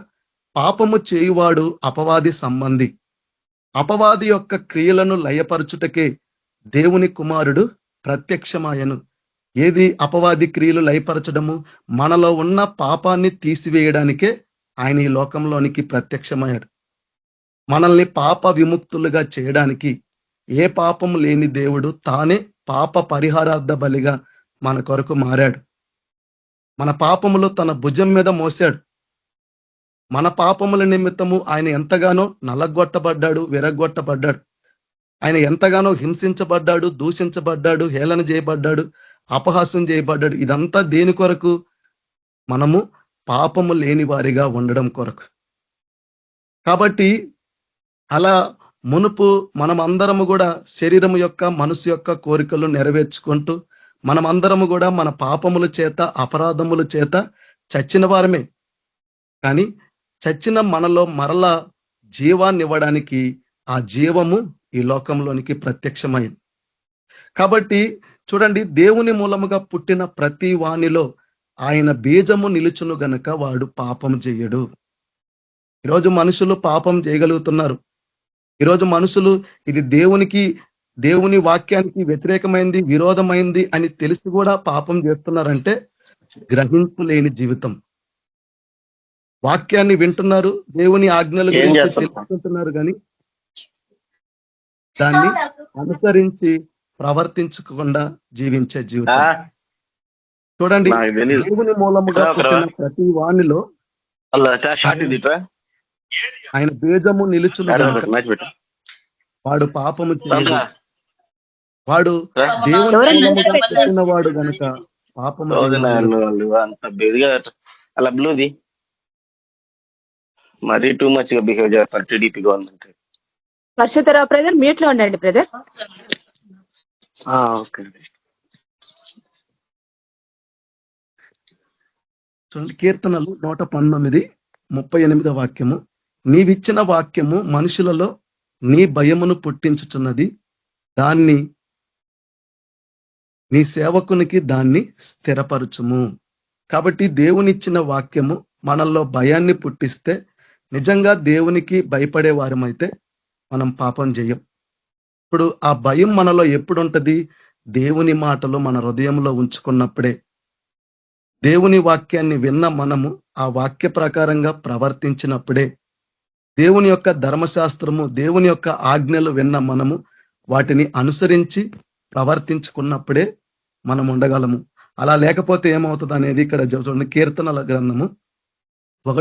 పాపము చేయువాడు అపవాది సంబంధి. అపవాది యొక్క క్రియలను లయపరచుటకే దేవుని కుమారుడు ప్రత్యక్షమాయను. ఏది అపవాది క్రియలు లయపరచడము? మనలో ఉన్న పాపాన్ని తీసివేయడానికే ఆయన ఈ లోకంలోనికి ప్రత్యక్షమయ్యాడు. మనల్ని పాప విముక్తులుగా చేయడానికి ఏ పాపము లేని దేవుడు తానే పాప పరిహారార్థ బలిగా మన కొరకు మారాడు. మన పాపములు తన భుజం మీద మోసాడు. మన పాపముల నిమిత్తము ఆయన ఎంతగానో నలగొట్టబడ్డాడు, విరగొట్టబడ్డాడు. ఆయన ఎంతగానో హింసించబడ్డాడు, దూషించబడ్డాడు, హేళన చేయబడ్డాడు, అపహాస్యం చేయబడ్డాడు. ఇదంతా దేని కొరకు? మనము పాపము లేని వారిగా ఉండడం కొరకు. కాబట్టి అలా మునుపు మనమందరము కూడా శరీరము యొక్క, మనసు యొక్క కోరికలు నెరవేర్చుకుంటూ మనమందరము కూడా మన పాపముల చేత, అపరాధముల చేత చచ్చిన వారమే. కానీ చచ్చిన మనలో మరలా జీవాన్ని ఇవ్వడానికి ఆ జీవము ఈ లోకంలోనికి ప్రత్యక్షమైంది. కాబట్టి చూడండి, దేవుని మూలముగా పుట్టిన ప్రతి వానిలో ఆయన బీజము నిలుచును గనక వాడు పాపం చేయడు. ఈరోజు మనుషులు పాపం చేయగలుగుతున్నారు. ఈరోజు మనుషులు ఇది దేవుని వాక్యానికి వ్యతిరేకమైంది, విరోధమైంది అని తెలిసి కూడా పాపం చేస్తున్నారంటే గ్రహింపు లేని జీవితం. వాక్యాన్ని వింటున్నారు, దేవుని ఆజ్ఞల గురించి తెలుసుకుంటున్నారు, కానీ దాన్ని అనుసరించి ప్రవర్తించకుండా జీవించే జీవితం. చూడండి, దేవుని మూలముగా పుట్టిన ప్రతి వాణిలో ఆయన బీజము నిలుచును, వాడు పాపము చేయడు. వాడు దేవుని మూలముగా పుట్టిన వాడు గనుక పాపము వాళ్ళు అంత బెదిగా అలా బ్లూది మరీ టూ మచ్ గా బిహేవ్ చేస్తారు TDP government. Parishuddharao brother mute లో ఉండండి బ్రదర్. ఓకే. చూడండి, కీర్తనలు 119:38 వాక్యము. నీవిచ్చిన వాక్యము మనుషులలో నీ భయమును పుట్టించుచున్నది, దాన్ని నీ సేవకునికి దాన్ని స్థిరపరచుము. కాబట్టి దేవునిచ్చిన వాక్యము మనల్లో భయాన్ని పుట్టిస్తే, నిజంగా దేవునికి భయపడే వారమైతే మనం పాపం చేయం. ఇప్పుడు ఆ భయం మనలో ఎప్పుడు ఉంటది? దేవుని మాటలు మన హృదయంలో ఉంచుకున్నప్పుడే. దేవుని వాక్యాన్ని విన్న మనము ఆ వాక్య ప్రకారంగా ప్రవర్తించినప్పుడే, దేవుని యొక్క ధర్మశాస్త్రము, దేవుని యొక్క ఆజ్ఞలు విన్న మనము వాటిని అనుసరించి ప్రవర్తించుకున్నప్పుడే మనం ఉండగలము. అలా లేకపోతే ఏమవుతుంది అనేది ఇక్కడ చూడండి. కీర్తనల గ్రంథము 1వ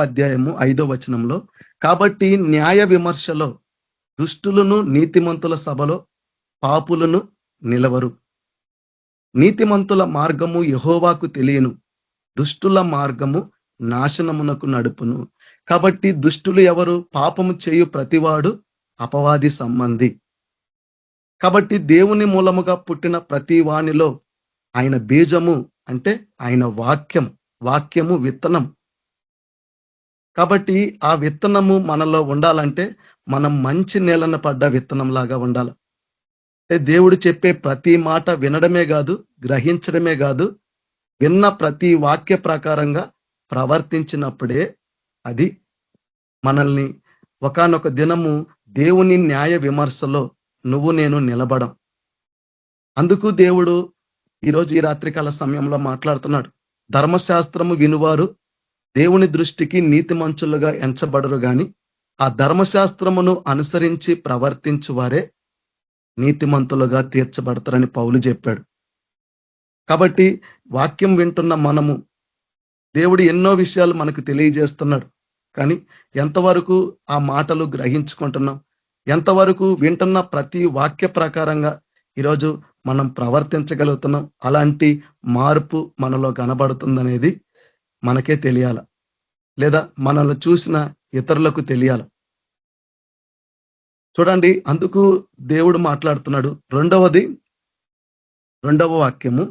అధ్యాయము 5వ వచనంలో, కాబట్టి న్యాయ విమర్శలో దుష్టులను నీతిమంతుల సభలో పాపులను నిలవరు. నీతిమంతుల మార్గము యెహోవాకు తెలియను, దుష్టుల మార్గము నాశనమునకు నడుపును. కాబట్టి దుష్టులు ఎవరు? పాపము చేయు ప్రతివాడు అపవాది సంబంధి. కాబట్టి దేవుని మూలముగా పుట్టిన ప్రతి వానిలో ఆయన బీజము అంటే ఆయన వాక్యము విత్తనం. కాబట్టి ఆ విత్తనము మనలో ఉండాలంటే మనం మంచి నేలన పడ్డ విత్తనం లాగా ఉండాలి. అంటే దేవుడు చెప్పే ప్రతి మాట వినడమే కాదు, గ్రహించడమే కాదు, విన్న ప్రతి వాక్య ప్రకారంగా ప్రవర్తించినప్పుడే అది మనల్ని ఒకానొక దినము దేవుని న్యాయ విమర్శలో నువ్వు నేను నిలబడం. అందుకు దేవుడు ఈరోజు ఈ రాత్రికాల సమయంలో మాట్లాడుతున్నాడు. ధర్మశాస్త్రము వినువారు దేవుని దృష్టికి నీతిమంతులుగా ఎంచబడరు గాని ఆ ధర్మశాస్త్రమును అనుసరించి ప్రవర్తించువారే నీతిమంతులుగా తీర్చబడతారని పౌలు చెప్పాడు. కాబట్టి వాక్యం వింటున్న మనము, దేవుడు ఎన్నో విషయాలు మనకు తెలియజేస్తున్నాడు, కానీ ఎంతవరకు ఆ మాటలు గ్రహించుకుంటున్నాం, ఎంతవరకు వింటున్న ప్రతి వాక్య ప్రకారంగా ఈరోజు మనం ప్రవర్తించగలుగుతున్నాం, అలాంటి మార్పు మనలో కనబడుతుందనేది మనకే తెలియాల, లేదా మనల్ని చూసిన ఇతరులకు తెలియాల. చూడండి, అందుకు దేవుడు మాట్లాడుతున్నాడు. రెండవ వాక్యము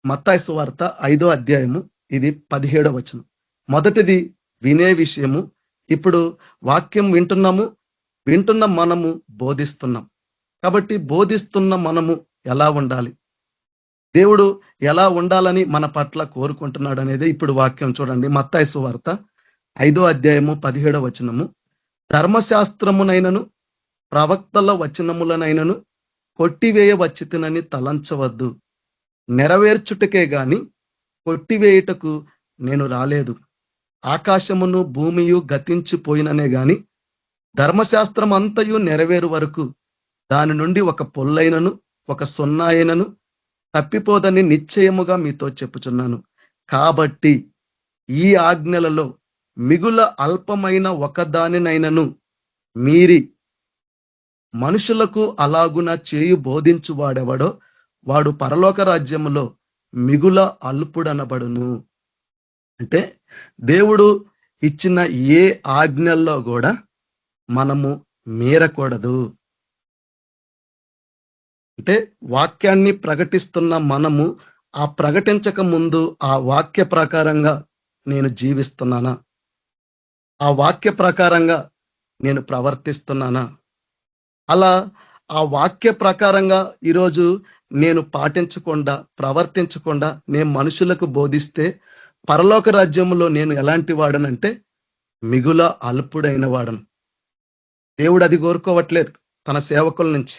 మత్తయి సువార్త 5వ అధ్యాయము, ఇది 17వ వచనం. మొదటిది వినే విషయము. ఇప్పుడు వాక్యం వింటున్న మనము బోధిస్తున్నాం. కాబట్టి బోధిస్తున్న మనము ఎలా ఉండాలి, దేవుడు ఎలా ఉండాలని మన పట్ల కోరుకుంటున్నాడు అనేది ఇప్పుడు వాక్యం చూడండి. మత్తయి సువార్త 5వ అధ్యాయము 17వ వచనము. ధర్మశాస్త్రమునైనను ప్రవక్తల వచనములనైనను కొట్టివేయ వచ్చితినని తలంచవద్దు, నెరవేర్చుటకే గాని కొట్టివేయుటకు నేను రాలేదు. ఆకాశమును భూమియు గతించిపోయిననే గాని ధర్మశాస్త్రం అంతయు నెరవేరు వరకు దాని నుండి ఒక పొల్లైనను ఒక సున్నాయనను తప్పిపోదని నిశ్చయముగా మీతో చెప్పుచున్నాను. కాబట్టి ఈ ఆజ్ఞలలో మిగుల అల్పమైన ఒకదానినైనను మీరి మనుషులకు అలాగున చేయు బోధించువాడెవడో వాడు పరలోక రాజ్యములో మిగుల అల్పుడనబడును. అంటే దేవుడు ఇచ్చిన ఏ ఆజ్ఞల్లో కూడా మనము మీరకూడదు. అంటే వాక్యాన్ని ప్రకటిస్తున్న మనము ఆ ప్రకటించక ముందు ఆ వాక్య ప్రకారంగా నేను జీవిస్తున్నానా, ఆ వాక్య ప్రకారంగా నేను ప్రవర్తిస్తున్నానా? అలా ఆ వాక్య ప్రకారంగా ఈరోజు నేను పాటించకుండా ప్రవర్తించకుండా నేను మనుషులకు బోధిస్తే పరలోక రాజ్యంలో నేను ఎలాంటి వాడనంటే మిగుల అల్పుడైన వాడను. దేవుడు అది కోరుకోవట్లేదు తన సేవకుల నుంచి.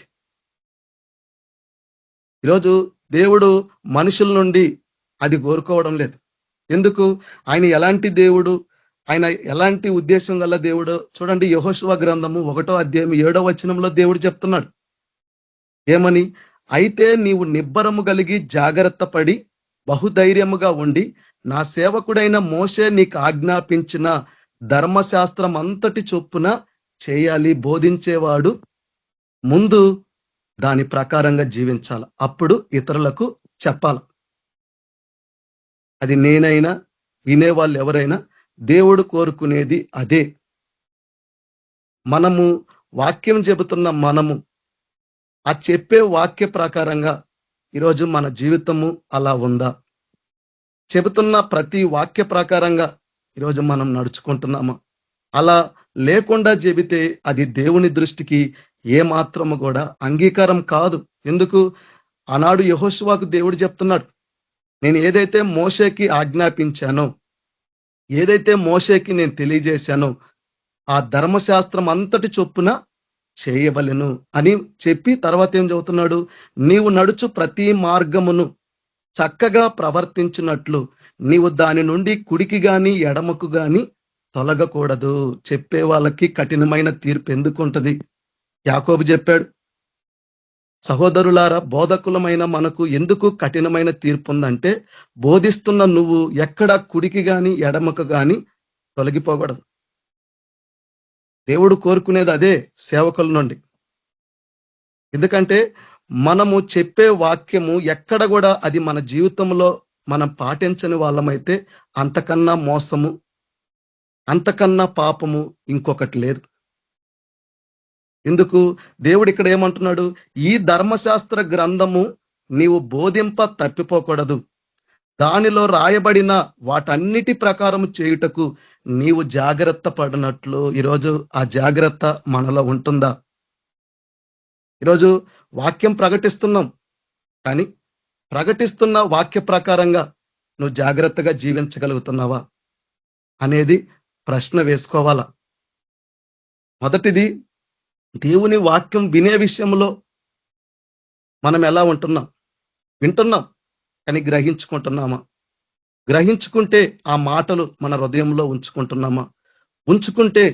ఈరోజు దేవుడు మనుషుల నుండి అది కోరుకోవడం లేదు. ఎందుకు? ఆయన ఎలాంటి దేవుడు, ఆయన ఎలాంటి ఉద్దేశం గల దేవుడు చూడండి. యెహోషువ గ్రంథము 1వ అధ్యాయం 7వ వచనంలో దేవుడు చెప్తున్నాడు ఏమని? అయితే నీవు నిబ్బరము కలిగి జాగ్రత్త పడి బహుధైర్యముగా ఉండి నా సేవకుడైన మోషే నీకు ఆజ్ఞాపించిన ధర్మశాస్త్రం అంతటి చొప్పున చేయాలి. బోధించేవాడు ముందు దాని ప్రకారంగా జీవించాలి. అప్పుడు ఇతరులకు చెప్పాలి. అది నేనైనా వినేవాళ్ళు ఎవరైనా దేవుడు కోరుకునేది అదే. మనము వాక్యం చెబుతున్న మనము ఆ చెప్పే వాక్య ప్రకారంగా ఈరోజు మన జీవితము అలా ఉందా? చెబుతున్న ప్రతి వాక్య ప్రకారంగా ఈరోజు మనం నడుచుకుంటున్నామా? అలా లేకుండా చెబితే అది దేవుని దృష్టికి ఏ మాత్రము కూడా అంగీకారం కాదు. ఎందుకు? ఆనాడు యెహోషువకు దేవుడు చెప్తున్నాడు, నేను ఏదైతే మోషేకి ఆజ్ఞాపించానో, ఏదైతే మోషేకి నేను తెలియజేశానో ఆ ధర్మశాస్త్రం అంతటి చొప్పున చేయవలెను అని చెప్పి తర్వాత ఏం చెబుతున్నాడు? నీవు నడుచు ప్రతి మార్గమును చక్కగా ప్రవర్తించినట్లు నీవు దాని నుండి కుడికి గాని ఎడమకు గాని తొలగకూడదు. చెప్పే వాళ్ళకి కఠినమైన తీర్పు ఎందుకుంటది? యాకోబు చెప్పాడు, సహోదరులారా, బోధకులమైన మనకు ఎందుకు కఠినమైన తీర్పు ఉందంటే, బోధిస్తున్న నువ్వు ఎక్కడ కుడికి గాని ఎడమకు గాని తొలగిపోకూడదు. దేవుడు కోరుకునేది అదే సేవకుల నుండి. ఎందుకంటే మనము చెప్పే వాక్యము ఎక్కడ కూడా అది మన జీవితంలో మనం పాటించని వాళ్ళమైతే అంతకన్నా మోసము, అంతకన్నా పాపము ఇంకొకటి లేదు. ఎందుకు? దేవుడు ఇక్కడ ఏమంటున్నాడు? ఈ ధర్మశాస్త్ర గ్రంథము నీవు బోధింప తప్పిపోకూడదు, దానిలో రాయబడిన వాటన్నిటి ప్రకారం చేయుటకు నీవు జాగ్రత్త పడినట్లు. ఈరోజు ఆ జాగ్రత్త మనలో ఉంటుందా? ఈరోజు వాక్యం ప్రకటిస్తున్నాం, కానీ ప్రకటిస్తున్న వాక్య ప్రకారంగా నువ్వు జాగ్రత్తగా జీవించగలుగుతున్నావా అనేది ప్రశ్న వేసుకోవాలా. మొదటిది, దేవుని వాక్యం వినే విషయంలో మనం ఎలా ఉంటున్నాం? వింటున్నాం, కానీ గ్రహించుకుంటున్నామా? గ్రహించుకుంటే ఆ మాటలు మన హృదయంలో ఉంచుకుంటున్నామా? ఉంచుకుంటే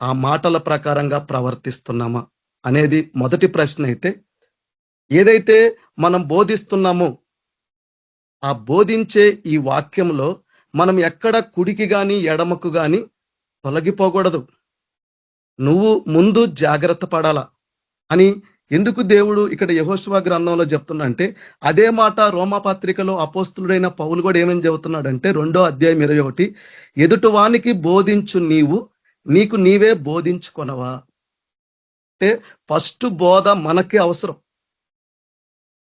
ఆ మాటల ప్రకారంగా ప్రవర్తిస్తున్నామా అనేది మొదటి ప్రశ్న. అయితే ఏదైతే మనం బోధిస్తున్నామో ఆ బోధించే ఈ వాక్యంలో మనం ఎక్కడ కుడికి గాని ఎడమకు గాని తొలగిపోకూడదు. నువ్వు ముందు జాగ్రత్త పడాలా అని ఎందుకు దేవుడు ఇక్కడ యెహోషువ గ్రంథంలో చెప్తున్నా అదే మాట రోమాపత్రికలో అపోస్తులుడైన పౌలు కూడా ఏమని చెబుతున్నాడంటే 2వ అధ్యాయం 21, ఎదుటివానికి బోధించు నీవు నీకు నీవే బోధించుకొనవా. అంటే ఫస్ట్ బోధ మనకి అవసరం.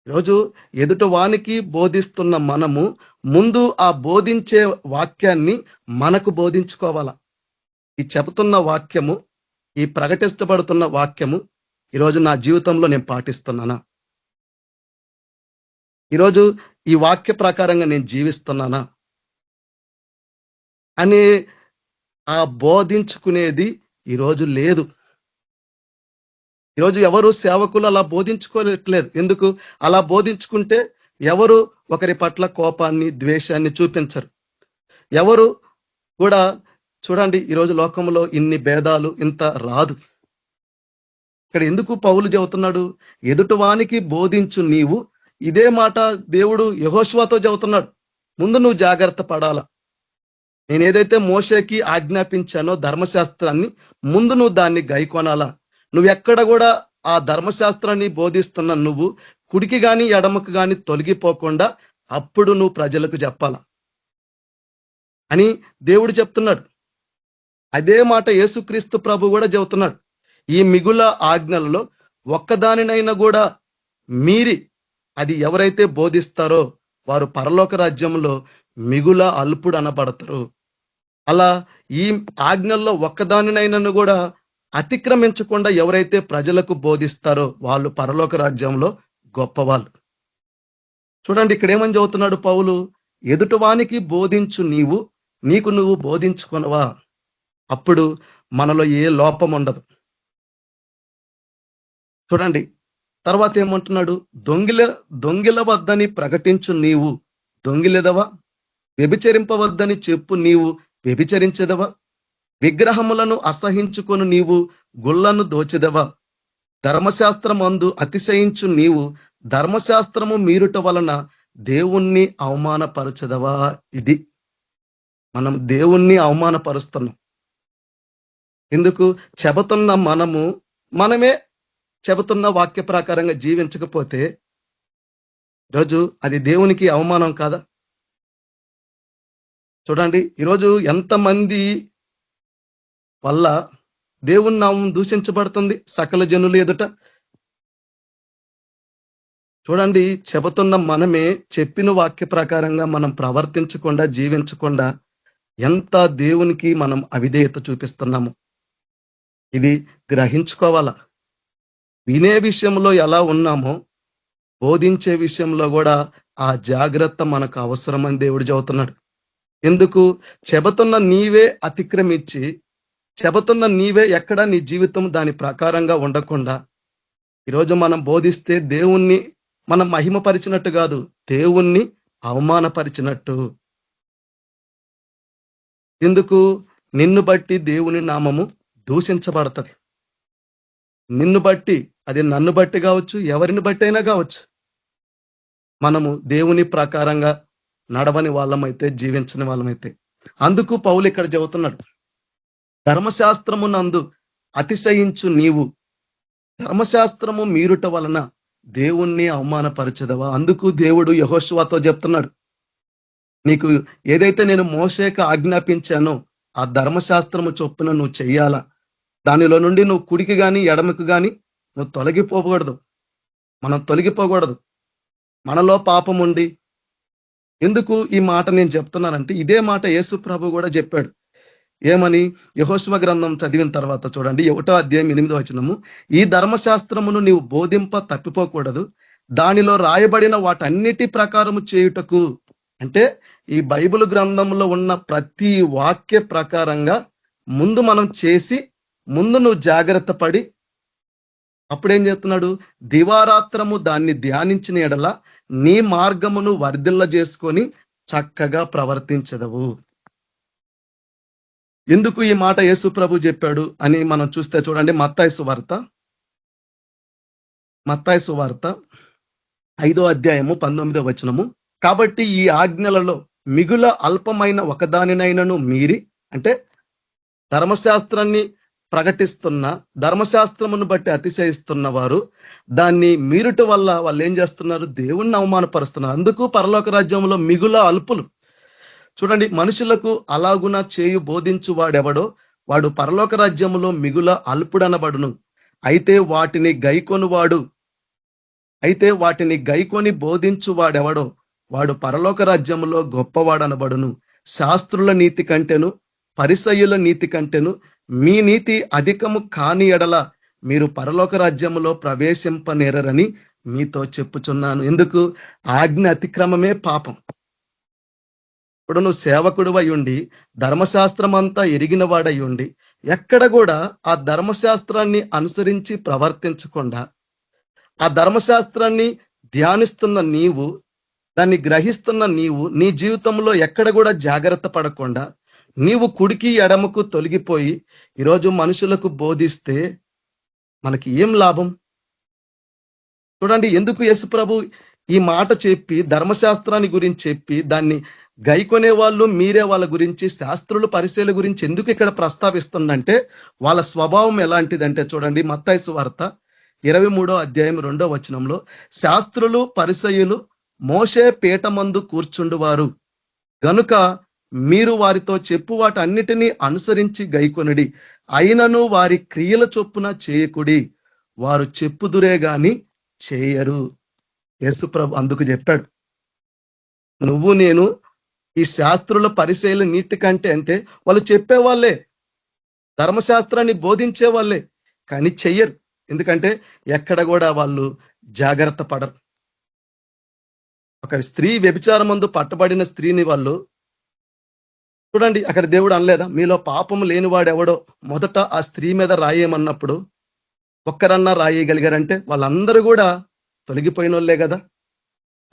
ఈరోజు ఎదుటివానికి బోధిస్తున్న మనము ముందు ఆ బోధించే వాక్యాన్ని మనకు బోధించుకోవాలా. ఈ చెబుతున్న వాక్యము, ఈ ప్రకటించబడుతున్న వాక్యము ఈరోజు నా జీవితంలో నేను పాటిస్తున్నానా? ఈరోజు ఈ వాక్య ప్రకారంగా నేను జీవిస్తున్నానా అనే ఆ బోధించుకునేది ఈరోజు లేదు. ఈరోజు ఎవరు సేవకులు అలా బోధించుకోలేట్లేదు. ఎందుకు? అలా బోధించుకుంటే ఎవరు ఒకరి పట్ల కోపాన్ని, ద్వేషాన్ని చూపించరు. ఎవరు కూడా చూడండి, ఈరోజు లోకంలో ఇన్ని భేదాలు ఇంత రాదు. ఇక్కడ ఎందుకు పౌలు చెబుతున్నాడు? ఎదుటివానికి బోధించు నీవు. ఇదే మాట దేవుడు యెహోషువతో చెబుతున్నాడు, ముందు నువ్వు జాగ్రత్త పడాలా. నేను ఏదైతే మోషేకి ఆజ్ఞాపించానో ధర్మశాస్త్రాన్ని ముందు నువ్వు దాన్ని గైకొనాలా. నువ్వెక్కడ కూడా ఆ ధర్మశాస్త్రాన్ని బోధిస్తున్న నువ్వు కుడికి గాని ఎడమకు గాని తొలగిపోకుండా అప్పుడు నువ్వు ప్రజలకు చెప్పాలా అని దేవుడు చెప్తున్నాడు. అదే మాట యేసుక్రీస్తు ప్రభు కూడా చెబుతున్నాడు, ఈ మిగుల ఆజ్ఞలలో ఒక్కదానినైనా కూడా మీరి అది ఎవరైతే బోధిస్తారో వారు పరలోక రాజ్యంలో మిగుల అల్పుడు అనబడతారు. అలా ఈ ఆజ్ఞల్లో ఒక్కదానినైనా కూడా అతిక్రమించకుండా ఎవరైతే ప్రజలకు బోధిస్తారో వాళ్ళు పరలోక రాజ్యంలో గొప్పవాళ్ళు. చూడండి ఇక్కడ ఏమని చెబుతున్నాడు పౌలు? ఎదుటివానికి బోధించు నీవు నీకు నువ్వు బోధించుకొనవా. అప్పుడు మనలో ఏ లోపం ఉండదు. చూడండి తర్వాత ఏమంటున్నాడు? దొంగిల వద్దని ప్రకటించు నీవు దొంగిలెదవా? వ్యభిచరింపవద్దని చెప్పు నీవు వ్యభిచరించెదవా? విగ్రహములను అసహించుకొని నీవు గుళ్ళను దోచెదవా? ధర్మశాస్త్రమందు అతిశయించు నీవు ధర్మశాస్త్రము మీరుట వలన దేవుణ్ణి అవమానపరచదవా? ఇది మనం దేవుణ్ణి అవమానపరుస్తున్నాం. ఎందుకు? చెబుతున్న మనమే చెబుతున్న వాక్య ప్రకారంగా జీవించకపోతే ఈరోజు అది దేవునికి అవమానం కాదా? చూడండి, ఈరోజు ఎంతమంది వల్ల దేవుని నామం దూషించబడుతుంది సకల జనులు ఎదుట. చూడండి, చెబుతున్న మనమే చెప్పిన వాక్య ప్రకారంగా మనం ప్రవర్తించకుండా జీవించకుండా ఎంత దేవునికి మనం అవిధేయత చూపిస్తున్నాము. ఇది గ్రహించుకోవాలా. వినే విషయంలో ఎలా ఉన్నామో బోధించే విషయంలో కూడా ఆ జాగ్రత్త మనకు అవసరమని దేవుడు చెబుతున్నాడు. ఎందుకు? చెబుతున్న నీవే అతిక్రమించి, చెబుతున్న నీవే ఎక్కడ నీ జీవితం దాని ప్రకారంగా ఉండకుండా ఈరోజు మనం బోధిస్తే దేవుణ్ణి మనం మహిమపరిచినట్టు కాదు, దేవుణ్ణి అవమానపరిచినట్టు. ఎందుకు? నిన్ను బట్టి దేవుని నామము దూషించబడుతుంది. నిన్ను బట్టి, అది నన్ను బట్టి కావచ్చు, ఎవరిని బట్టి అయినా కావచ్చు. మనము దేవుని ప్రకారంగా నడవని వాళ్ళమైతే, జీవించని వాళ్ళమైతే. అందుకు పౌలు ఇక్కడ చెబుతున్నాడు, ధర్మశాస్త్రము నందు అతిశయించు నీవు ధర్మశాస్త్రము మీరుట వలన దేవుణ్ణి అవమానపరచదవా? అందుకు దేవుడు యెహోషువతో చెప్తున్నాడు, నీకు ఏదైతే నేను మోషేకు ఆజ్ఞాపించానో ఆ ధర్మశాస్త్రము చొప్పున నువ్వు చెయ్యాలా. దానిలో నుండి నువ్వు కుడికి గాని ఎడమకు గాని నువ్వు తొలగిపోకూడదు. మనం తొలగిపోకూడదు. మనలో పాపం ఉండి. ఎందుకు ఈ మాట నేను చెప్తున్నానంటే, ఇదే మాట యేసు ప్రభు కూడా చెప్పాడు. ఏమని? యెహోషువ గ్రంథం చదివిన తర్వాత చూడండి, 1వ అధ్యాయం 8వ వచనము, ఈ ధర్మశాస్త్రమును నీవు బోధింప తప్పిపోకూడదు, దానిలో రాయబడిన వాటన్నిటి ప్రకారము చేయుటకు. అంటే ఈ బైబిల్ గ్రంథంలో ఉన్న ప్రతి వాక్య ప్రకారంగా ముందు మనం చేసి, ముందు నువ్వు జాగ్రత్త పడి, అప్పుడేం చేస్తున్నాడు? దివారాత్రము దాన్ని ధ్యానించిన ఎడల నీ మార్గమును వర్ధిల్ల చేసుకొని చక్కగా ప్రవర్తించదవు. ఎందుకు ఈ మాట యేసు ప్రభు చెప్పాడు అని మనం చూస్తే చూడండి, మత్తయి సువార్త 5వ అధ్యాయము 19వ వచనము, కాబట్టి ఈ ఆజ్ఞలలో మిగుల అల్పమైన ఒకదానినైనను మీరి, అంటే ధర్మశాస్త్రాన్ని ప్రకటిస్తున్న, ధర్మశాస్త్రమును బట్టి అతిశయిస్తున్న వారు దాన్ని మీరుట వల్ల వాళ్ళు ఏం చేస్తున్నారు? దేవుణ్ణి అవమానపరుస్తున్నారు. అందుకు పరలోక రాజ్యంలో మిగుల అల్పులు. చూడండి, మనుషులకు అలాగున చేయు బోధించు వాడెవడో వాడు పరలోక రాజ్యములో మిగుల అల్పుడనబడును. అయితే వాటిని గైకొని బోధించు వాడెవడో వాడు పరలోక రాజ్యములో గొప్పవాడనబడును. శాస్త్రుల నీతి కంటెను పరిసయ్యుల నీతి కంటెను మీ నీతి అధికము కాని ఎడల మీరు పరలోక రాజ్యములో ప్రవేశింపనేరని మీతో చెప్పుచున్నాను. ఎందుకు? ఆజ్ఞ అతిక్రమమే పాపం. ఇప్పుడు నువ్వు సేవకుడు అయ్యుండి, ధర్మశాస్త్రం అంతా ఎరిగిన వాడయ్యుండి, ఎక్కడ కూడా ఆ ధర్మశాస్త్రాన్ని అనుసరించి ప్రవర్తించకుండా, ఆ ధర్మశాస్త్రాన్ని ధ్యానిస్తున్న నీవు, దాన్ని గ్రహిస్తున్న నీవు నీ జీవితంలో ఎక్కడ కూడా జాగ్రత్త పడకుండా నీవు కుడికి ఎడమకు తొలగిపోయి ఈరోజు మనుషులకు బోధిస్తే మనకి ఏం లాభం? చూడండి, ఎందుకు యేసు ప్రభు ఈ మాట చెప్పి, ధర్మశాస్త్రాన్ని గురించి చెప్పి, దాన్ని గైకొనే వాళ్ళు మీరే వాళ్ళ గురించి, శాస్త్రులు పరిశీల గురించి ఎందుకు ఇక్కడ ప్రస్తావిస్తుందంటే, వాళ్ళ స్వభావం ఎలాంటిదంటే చూడండి, మత్తయి సువార్త 23వ అధ్యాయం 2వ వచనంలో, శాస్త్రులు పరిసయ్యులు మోషే పీఠమందు కూర్చుండువారు గనుక మీరు వారితో చెప్పు వాటన్నిటినీ అనుసరించి గైకొనుడి, అయినను వారి క్రియల చొప్పున చేయకుడి, వారు చెప్పుదురే గాని చేయరు. యేసు ప్రభు అందుకు చెప్పాడు, నువ్వు నేను ఈ శాస్త్రుల పరిశీలన నీతి కంటే, అంటే వాళ్ళు చెప్పేవాళ్ళే, ధర్మశాస్త్రాన్ని బోధించే వాళ్ళే, కానీ చెయ్యరు. ఎందుకంటే ఎక్కడ కూడా వాళ్ళు జాగ్రత్త పడరు. ఒక స్త్రీ వ్యభిచారమందు పట్టబడిన స్త్రీని వాళ్ళు చూడండి, అక్కడ దేవుడు అనలేదా, మీలో పాపం లేనివాడెవడో మొదట ఆ స్త్రీ మీద రాయేమన్నప్పుడు ఒక్కరన్నా రాయగలిగారంటే వాళ్ళందరూ కూడా తొలగిపోయిన వాళ్ళే కదా.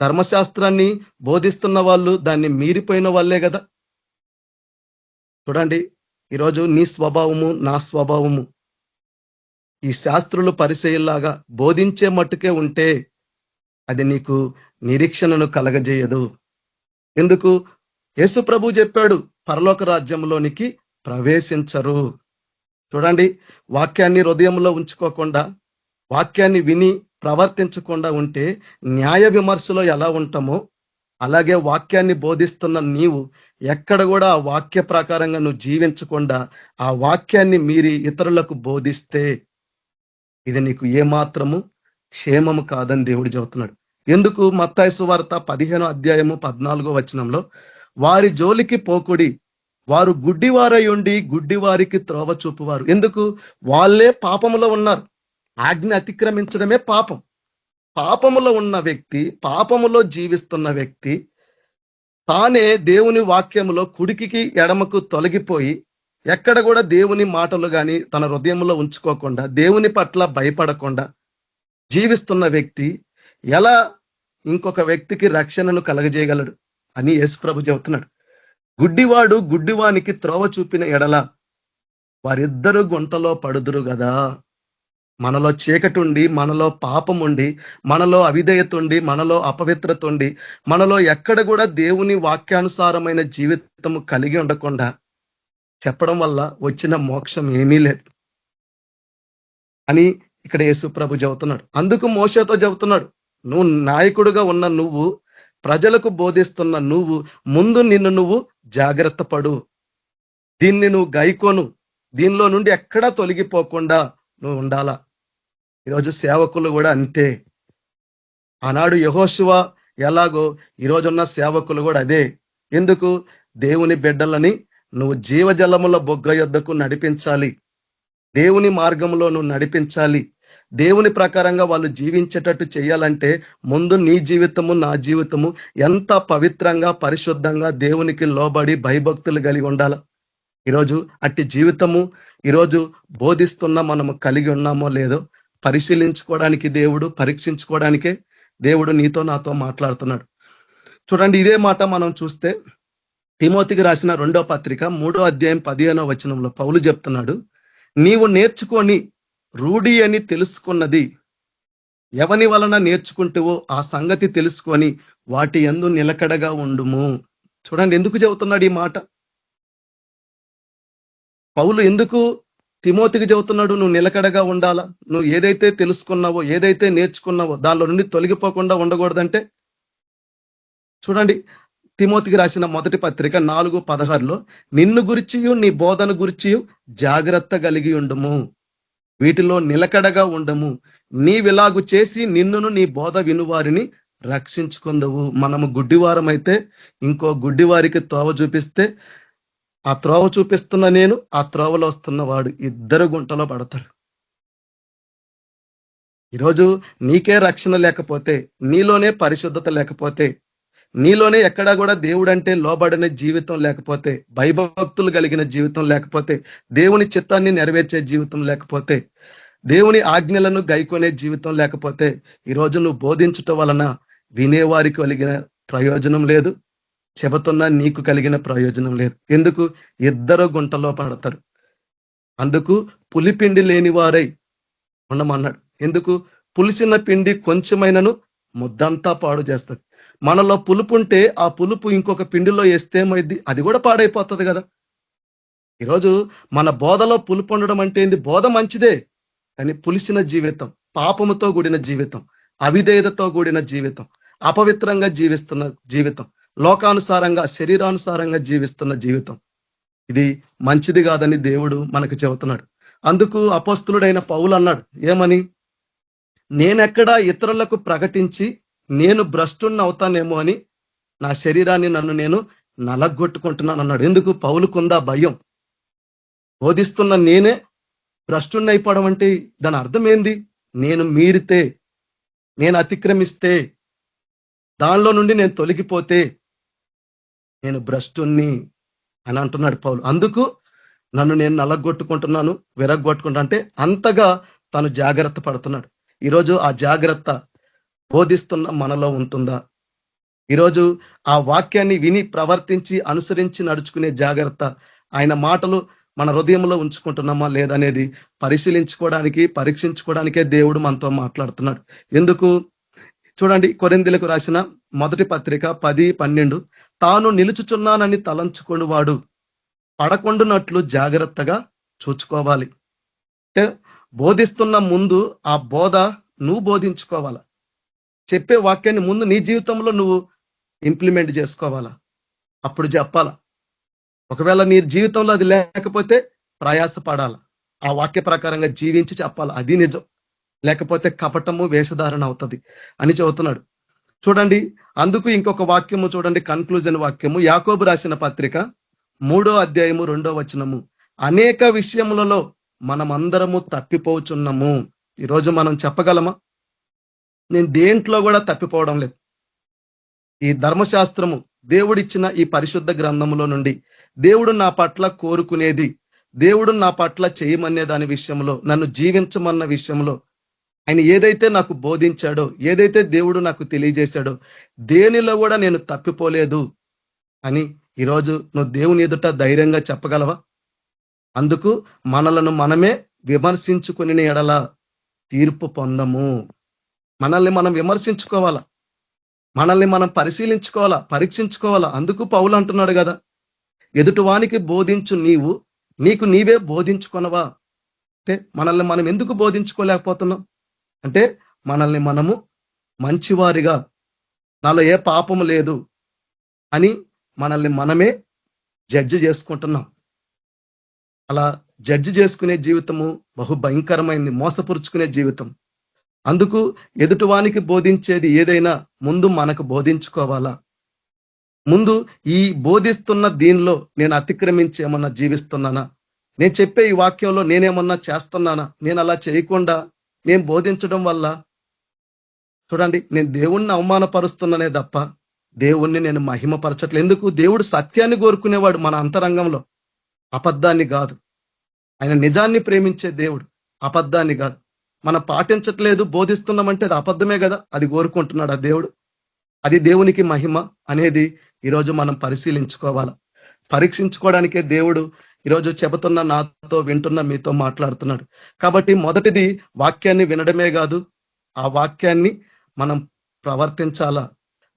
ధర్మశాస్త్రాన్ని బోధిస్తున్న వాళ్ళు దాన్ని మీరిపోయిన వాళ్ళే కదా. చూడండి, ఈరోజు నీ స్వభావము నా స్వభావము ఈ శాస్త్రులు పరిచయలాగా బోధించే మట్టుకే ఉంటే అది నీకు నిరీక్షణను కలగజేయదు. ఎందుకు? యేసు ప్రభు చెప్పాడు, పరలోక రాజ్యంలోనికి ప్రవేశించరు. చూడండి, వాక్యాన్ని హృదయంలో ఉంచుకోకుండా, వాక్యాన్ని విని ప్రవర్తించకుండా ఉంటే న్యాయ విమర్శలో ఎలా ఉంటామో అలాగే వాక్యాన్ని బోధిస్తున్న నీవు ఎక్కడ కూడా ఆ వాక్య ప్రకారంగా నువ్వు జీవించకుండా ఆ వాక్యాన్ని మీరి ఇతరులకు బోధిస్తే ఇది నీకు ఏమాత్రము క్షేమము కాదని దేవుడు చెబుతున్నాడు. ఎందుకు? మత్తయి సువార్త 15వ అధ్యాయము 14వ వచనంలో వారి జోలికి పోకుడి, వారు గుడ్డివారై ఉండి గుడ్డివారికి త్రోవ చూపువారు. ఎందుకు? వాళ్ళే పాపములో ఉన్నారు. ఆజ్ఞ అతిక్రమించడమే పాపం. పాపములో ఉన్న వ్యక్తి, పాపములో జీవిస్తున్న వ్యక్తి తానే దేవుని వాక్యములో కుడికి ఎడమకు తొలగిపోయి ఎక్కడ కూడా దేవుని మాటలు కానీ తన హృదయంలో ఉంచుకోకుండా, దేవుని పట్ల భయపడకుండా జీవిస్తున్న వ్యక్తి ఎలా ఇంకొక వ్యక్తికి రక్షణను కలగజేయగలడు అని యేసుప్రభు చెబుతున్నాడు. గుడ్డివాడు గుడ్డివానికి త్రోవ చూపిన ఎడల వారిద్దరూ గుంటలో పడుదురు కదా. మనలో చీకటి ఉండి, మనలో పాపం ఉండి, మనలో అవిధేయత ఉండి, మనలో అపవిత్రత ఉండి, మనలో ఎక్కడ కూడా దేవుని వాక్యానుసారమైన జీవితము కలిగి ఉండకుండా చెప్పడం వల్ల వచ్చిన మోక్షం ఏమీ లేదు అని ఇక్కడ యేసుప్రభు చెబుతున్నాడు. అందుకు మోషేతో చెబుతున్నాడు, నువ్వు నాయకుడుగా ఉన్న నువ్వు, ప్రజలకు బోధిస్తున్న నువ్వు, ముందు నిన్ను నువ్వు జాగ్రత్త పడు, దీన్ని నువ్వు గైకోను, దీనిలో నుండి ఎక్కడా తొలగిపోకుండా నువ్వు ఉండాలా. ఈరోజు సేవకులు కూడా అంతే. ఆనాడు యెహోషువ ఎలాగో ఈరోజున్న సేవకులు కూడా అదే. ఎందుకు? దేవుని బిడ్డలని నువ్వు జీవజలముల బొగ్గ యొద్దకు నడిపించాలి, దేవుని మార్గంలో నువ్వు నడిపించాలి, దేవుని ప్రకారంగా వాళ్ళు జీవించేటట్టు చేయాలంటే ముందు నీ జీవితము నా జీవితము ఎంత పవిత్రంగా పరిశుద్ధంగా దేవునికి లోబడి భయభక్తులు కలిగి ఉండాల. ఈరోజు అట్టి జీవితము ఈరోజు బోధిస్తున్న మనము కలిగి ఉన్నామో లేదో పరిశీలించుకోవడానికి దేవుడు, పరీక్షించుకోవడానికే దేవుడు నీతో నాతో మాట్లాడుతున్నాడు. చూడండి, ఇదే మాట మనం చూస్తే తిమోతికి రాసిన 2వ పత్రిక 3వ అధ్యాయం 15వ వచనంలో పౌలు చెప్తున్నాడు, నీవు నేర్చుకొని రూఢి అని తెలుసుకున్నది ఎవని వలన నేర్చుకుంటావో ఆ సంగతి తెలుసుకొని వాటి యందు నిలకడగా ఉండుము. చూడండి, ఎందుకు చెబుతున్నాడు ఈ మాట? పౌలు ఎందుకు తిమోతికి చెబుతున్నాడు? నువ్వు నిలకడగా ఉండాలా, నువ్వు ఏదైతే తెలుసుకున్నావో, ఏదైతే నేర్చుకున్నావో దానిలో నుండి తొలగిపోకుండా ఉండకూడదంటే, చూడండి, తిమోతికి రాసిన 1వ పత్రిక 4:16లో నిన్ను గురిచియు నీ బోధన గురిచియు జాగ్రత్త కలిగి ఉండము, వీటిలో నిలకడగా ఉండము, నీవిలాగు చేసి నిన్నును నీ బోధ వినువారిని రక్షించుకుందవు. మనము గుడ్డివారం అయితే ఇంకో గుడ్డివారికి తోవ చూపిస్తే ఆ త్రోవ చూపిస్తున్న నేను, ఆ త్రోవలో వస్తున్న వాడు ఇద్దరు గుంటలో పడతారు. ఈరోజు నీకే రక్షణ లేకపోతే, నీలోనే పరిశుద్ధత లేకపోతే, నీలోనే ఎక్కడా కూడా దేవుడు అంటే లోబడిన జీవితం లేకపోతే, భయభక్తులు కలిగిన జీవితం లేకపోతే, దేవుని చిత్తాన్ని నెరవేర్చే జీవితం లేకపోతే, దేవుని ఆజ్ఞలను గైకొనే జీవితం లేకపోతే, ఈరోజు నువ్వు బోధించటం వలన వినేవారికి కలిగిన ప్రయోజనం లేదు, చెబుతున్నా నీకు కలిగిన ప్రయోజనం లేదు. ఎందుకు? ఇద్దరు గుంటలో పడతారు. అందుకు పులిపిండి లేని వారై ఉండమన్నాడు. ఎందుకు? పులిసిన పిండి కొంచెమైనను ముద్దంతా పాడు చేస్తుంది. మనలో పులుపు ఉంటే ఆ పులుపు ఇంకొక పిండిలో వేస్తే ఏమైంది? అది కూడా పాడైపోతుంది కదా. ఈరోజు మన బోధలో పులుపు ఉండడం అంటే ఏంది? బోధ మంచిదే, కానీ పులిసిన జీవితం, పాపముతో కూడిన జీవితం, అవిధేయతతో కూడిన జీవితం, అపవిత్రంగా జీవిస్తున్న జీవితం, లోకానుసారంగా శరీరానుసారంగా జీవిస్తున్న జీవితం, ఇది మంచిది కాదని దేవుడు మనకు చెబుతున్నాడు. అందుకు అపోస్తులుడైన పౌలు అన్నాడు, ఏమని? నేనెక్కడా ఇతరులకు ప్రకటించి నేను భ్రష్టుణ్ణి అవుతానేమో అని నా శరీరాన్ని నన్ను నేను నలగొట్టుకుంటున్నాను అన్నాడు. ఎందుకు? పౌలుకుందా భయం. బోధిస్తున్న నేనే భ్రష్టుణ్ణి అయిపోవడం అంటే దాని అర్థం ఏంది? నేను మీరితే, నేను అతిక్రమిస్తే, దానిలో నుండి నేను తొలగిపోతే నేను భ్రష్టుణ్ణి అని అంటున్నాడు పౌలు. అందుకు నన్ను నేను నలగొట్టుకుంటున్నాను, విరగొట్టుకుంటా అంటే అంతగా తను జాగ్రత్త పడుతున్నాడు. ఈరోజు ఆ జాగ్రత్త బోధిస్తున్న మనలో ఉంటుందా? ఈరోజు ఆ వాక్యాన్ని విని ప్రవర్తించి అనుసరించి నడుచుకునే జాగ్రత్త, ఆయన మాటలు మన హృదయంలో ఉంచుకుంటున్నామా లేదనేది పరిశీలించుకోవడానికి, పరీక్షించుకోవడానికే దేవుడు మనతో మాట్లాడుతున్నాడు. ఎందుకు? చూడండి, కొరింథీయులకు రాసిన 1వ పత్రిక 10:12 తాను నిలుచుచున్నానని తలంచుకొని వాడు పడకుండునట్లు జాగ్రత్తగా చూచుకోవాలి. అంటే బోధిస్తున్న ముందు ఆ బోధ నువ్వు బోధించుకోవాలా. చెప్పే వాక్యాన్ని ముందు నీ జీవితంలో నువ్వు ఇంప్లిమెంట్ చేసుకోవాలా, అప్పుడు చెప్పాలా. ఒకవేళ నీ జీవితంలో అది లేకపోతే ప్రయాసపడాలా, ఆ వాక్య ప్రకారంగా జీవించి చెప్పాలా, అది నిజం. లేకపోతే కపటము వేషధారణ అవుతుంది అని చెబుతున్నాడు. చూడండి, అందుకు ఇంకొక వాక్యము చూడండి, కన్క్లూజన్ వాక్యము, యాకోబు రాసిన పత్రిక 3వ అధ్యాయము 2వ వచనము. అనేక విషయములలో మనమందరము తప్పిపోచున్నాము. ఈరోజు మనం చెప్పగలమా? నేను దేంట్లో కూడా తప్పిపోవడం లేదు. ఈ ధర్మశాస్త్రము దేవుడిచ్చిన ఈ పరిశుద్ధ గ్రంథములో నుండి దేవుడు నా పట్ల కోరుకునేది, దేవుడు నా పట్ల చేయమనే దాని విషయంలో, నన్ను జీవించమన్న విషయంలో ఆయన ఏదైతే నాకు బోధించాడో, ఏదైతే దేవుడు నాకు తెలియజేశాడో, దేనిలో కూడా నేను తప్పిపోలేదు అని ఈరోజు నువ్వు దేవుని ఎదుట ధైర్యంగా చెప్పగలవా? అందుకు మనలను మనమే విమర్శించుకుని ఎడల తీర్పు పొందము. మనల్ని మనం విమర్శించుకోవాలా, మనల్ని మనం పరిశీలించుకోవాలా, పరీక్షించుకోవాలా. అందుకు పౌలు అంటున్నాడు కదా, ఎదుటివానికి బోధించు నీవు, నీకు నీవే బోధించుకొనవా. అంటే మనల్ని మనం ఎందుకు బోధించుకోలేకపోతున్నాం అంటే, మనల్ని మనము మంచివారిగా, నాలో ఏ పాపము లేదు అని మనల్ని మనమే జడ్జి చేసుకుంటున్నాం. అలా జడ్జి చేసుకునే జీవితము బహు భయంకరమైంది, మోసపురుచుకునే జీవితం. అందుకు ఎదుటివానికి బోధించేది ఏదైనా ముందు మనకు బోధించుకోవాలా. ముందు ఈ బోధిస్తున్న దీనిలో నేను అతిక్రమించి ఏమన్నా జీవిస్తున్నానా, నేను చెప్పే ఈ వాక్యంలో నేనేమన్నా చేస్తున్నానా, నేను అలా చేయకుండా నేను బోధించడం వల్ల చూడండి, నేను దేవుణ్ణి అవమానపరుస్తున్నానే తప్ప దేవుణ్ణి నేను మహిమపరచట్లేదు. ఎందుకు? దేవుడు సత్యాన్ని కోరుకునేవాడు మన అంతరంగంలో, అబద్ధాన్ని కాదు. ఆయన నిజాన్ని ప్రేమించే దేవుడు, అబద్ధాన్ని కాదు. మనం పాటించట్లేదు, బోధిస్తున్నామంటే అది అబద్ధమే కదా, అది కోరుకుంటున్నాడు ఆ దేవుడు. అది దేవునికి మహిమ అనేది ఈరోజు మనం పరిశీలించుకోవాలా. పరీక్షించుకోవడానికే దేవుడు ఈరోజు చెబుతున్న నాతో, వింటున్న మీతో మాట్లాడుతున్నాడు. కాబట్టి మొదటిది వాక్యాన్ని వినడమే కాదు, ఆ వాక్యాన్ని మనం ప్రవర్తించాలా.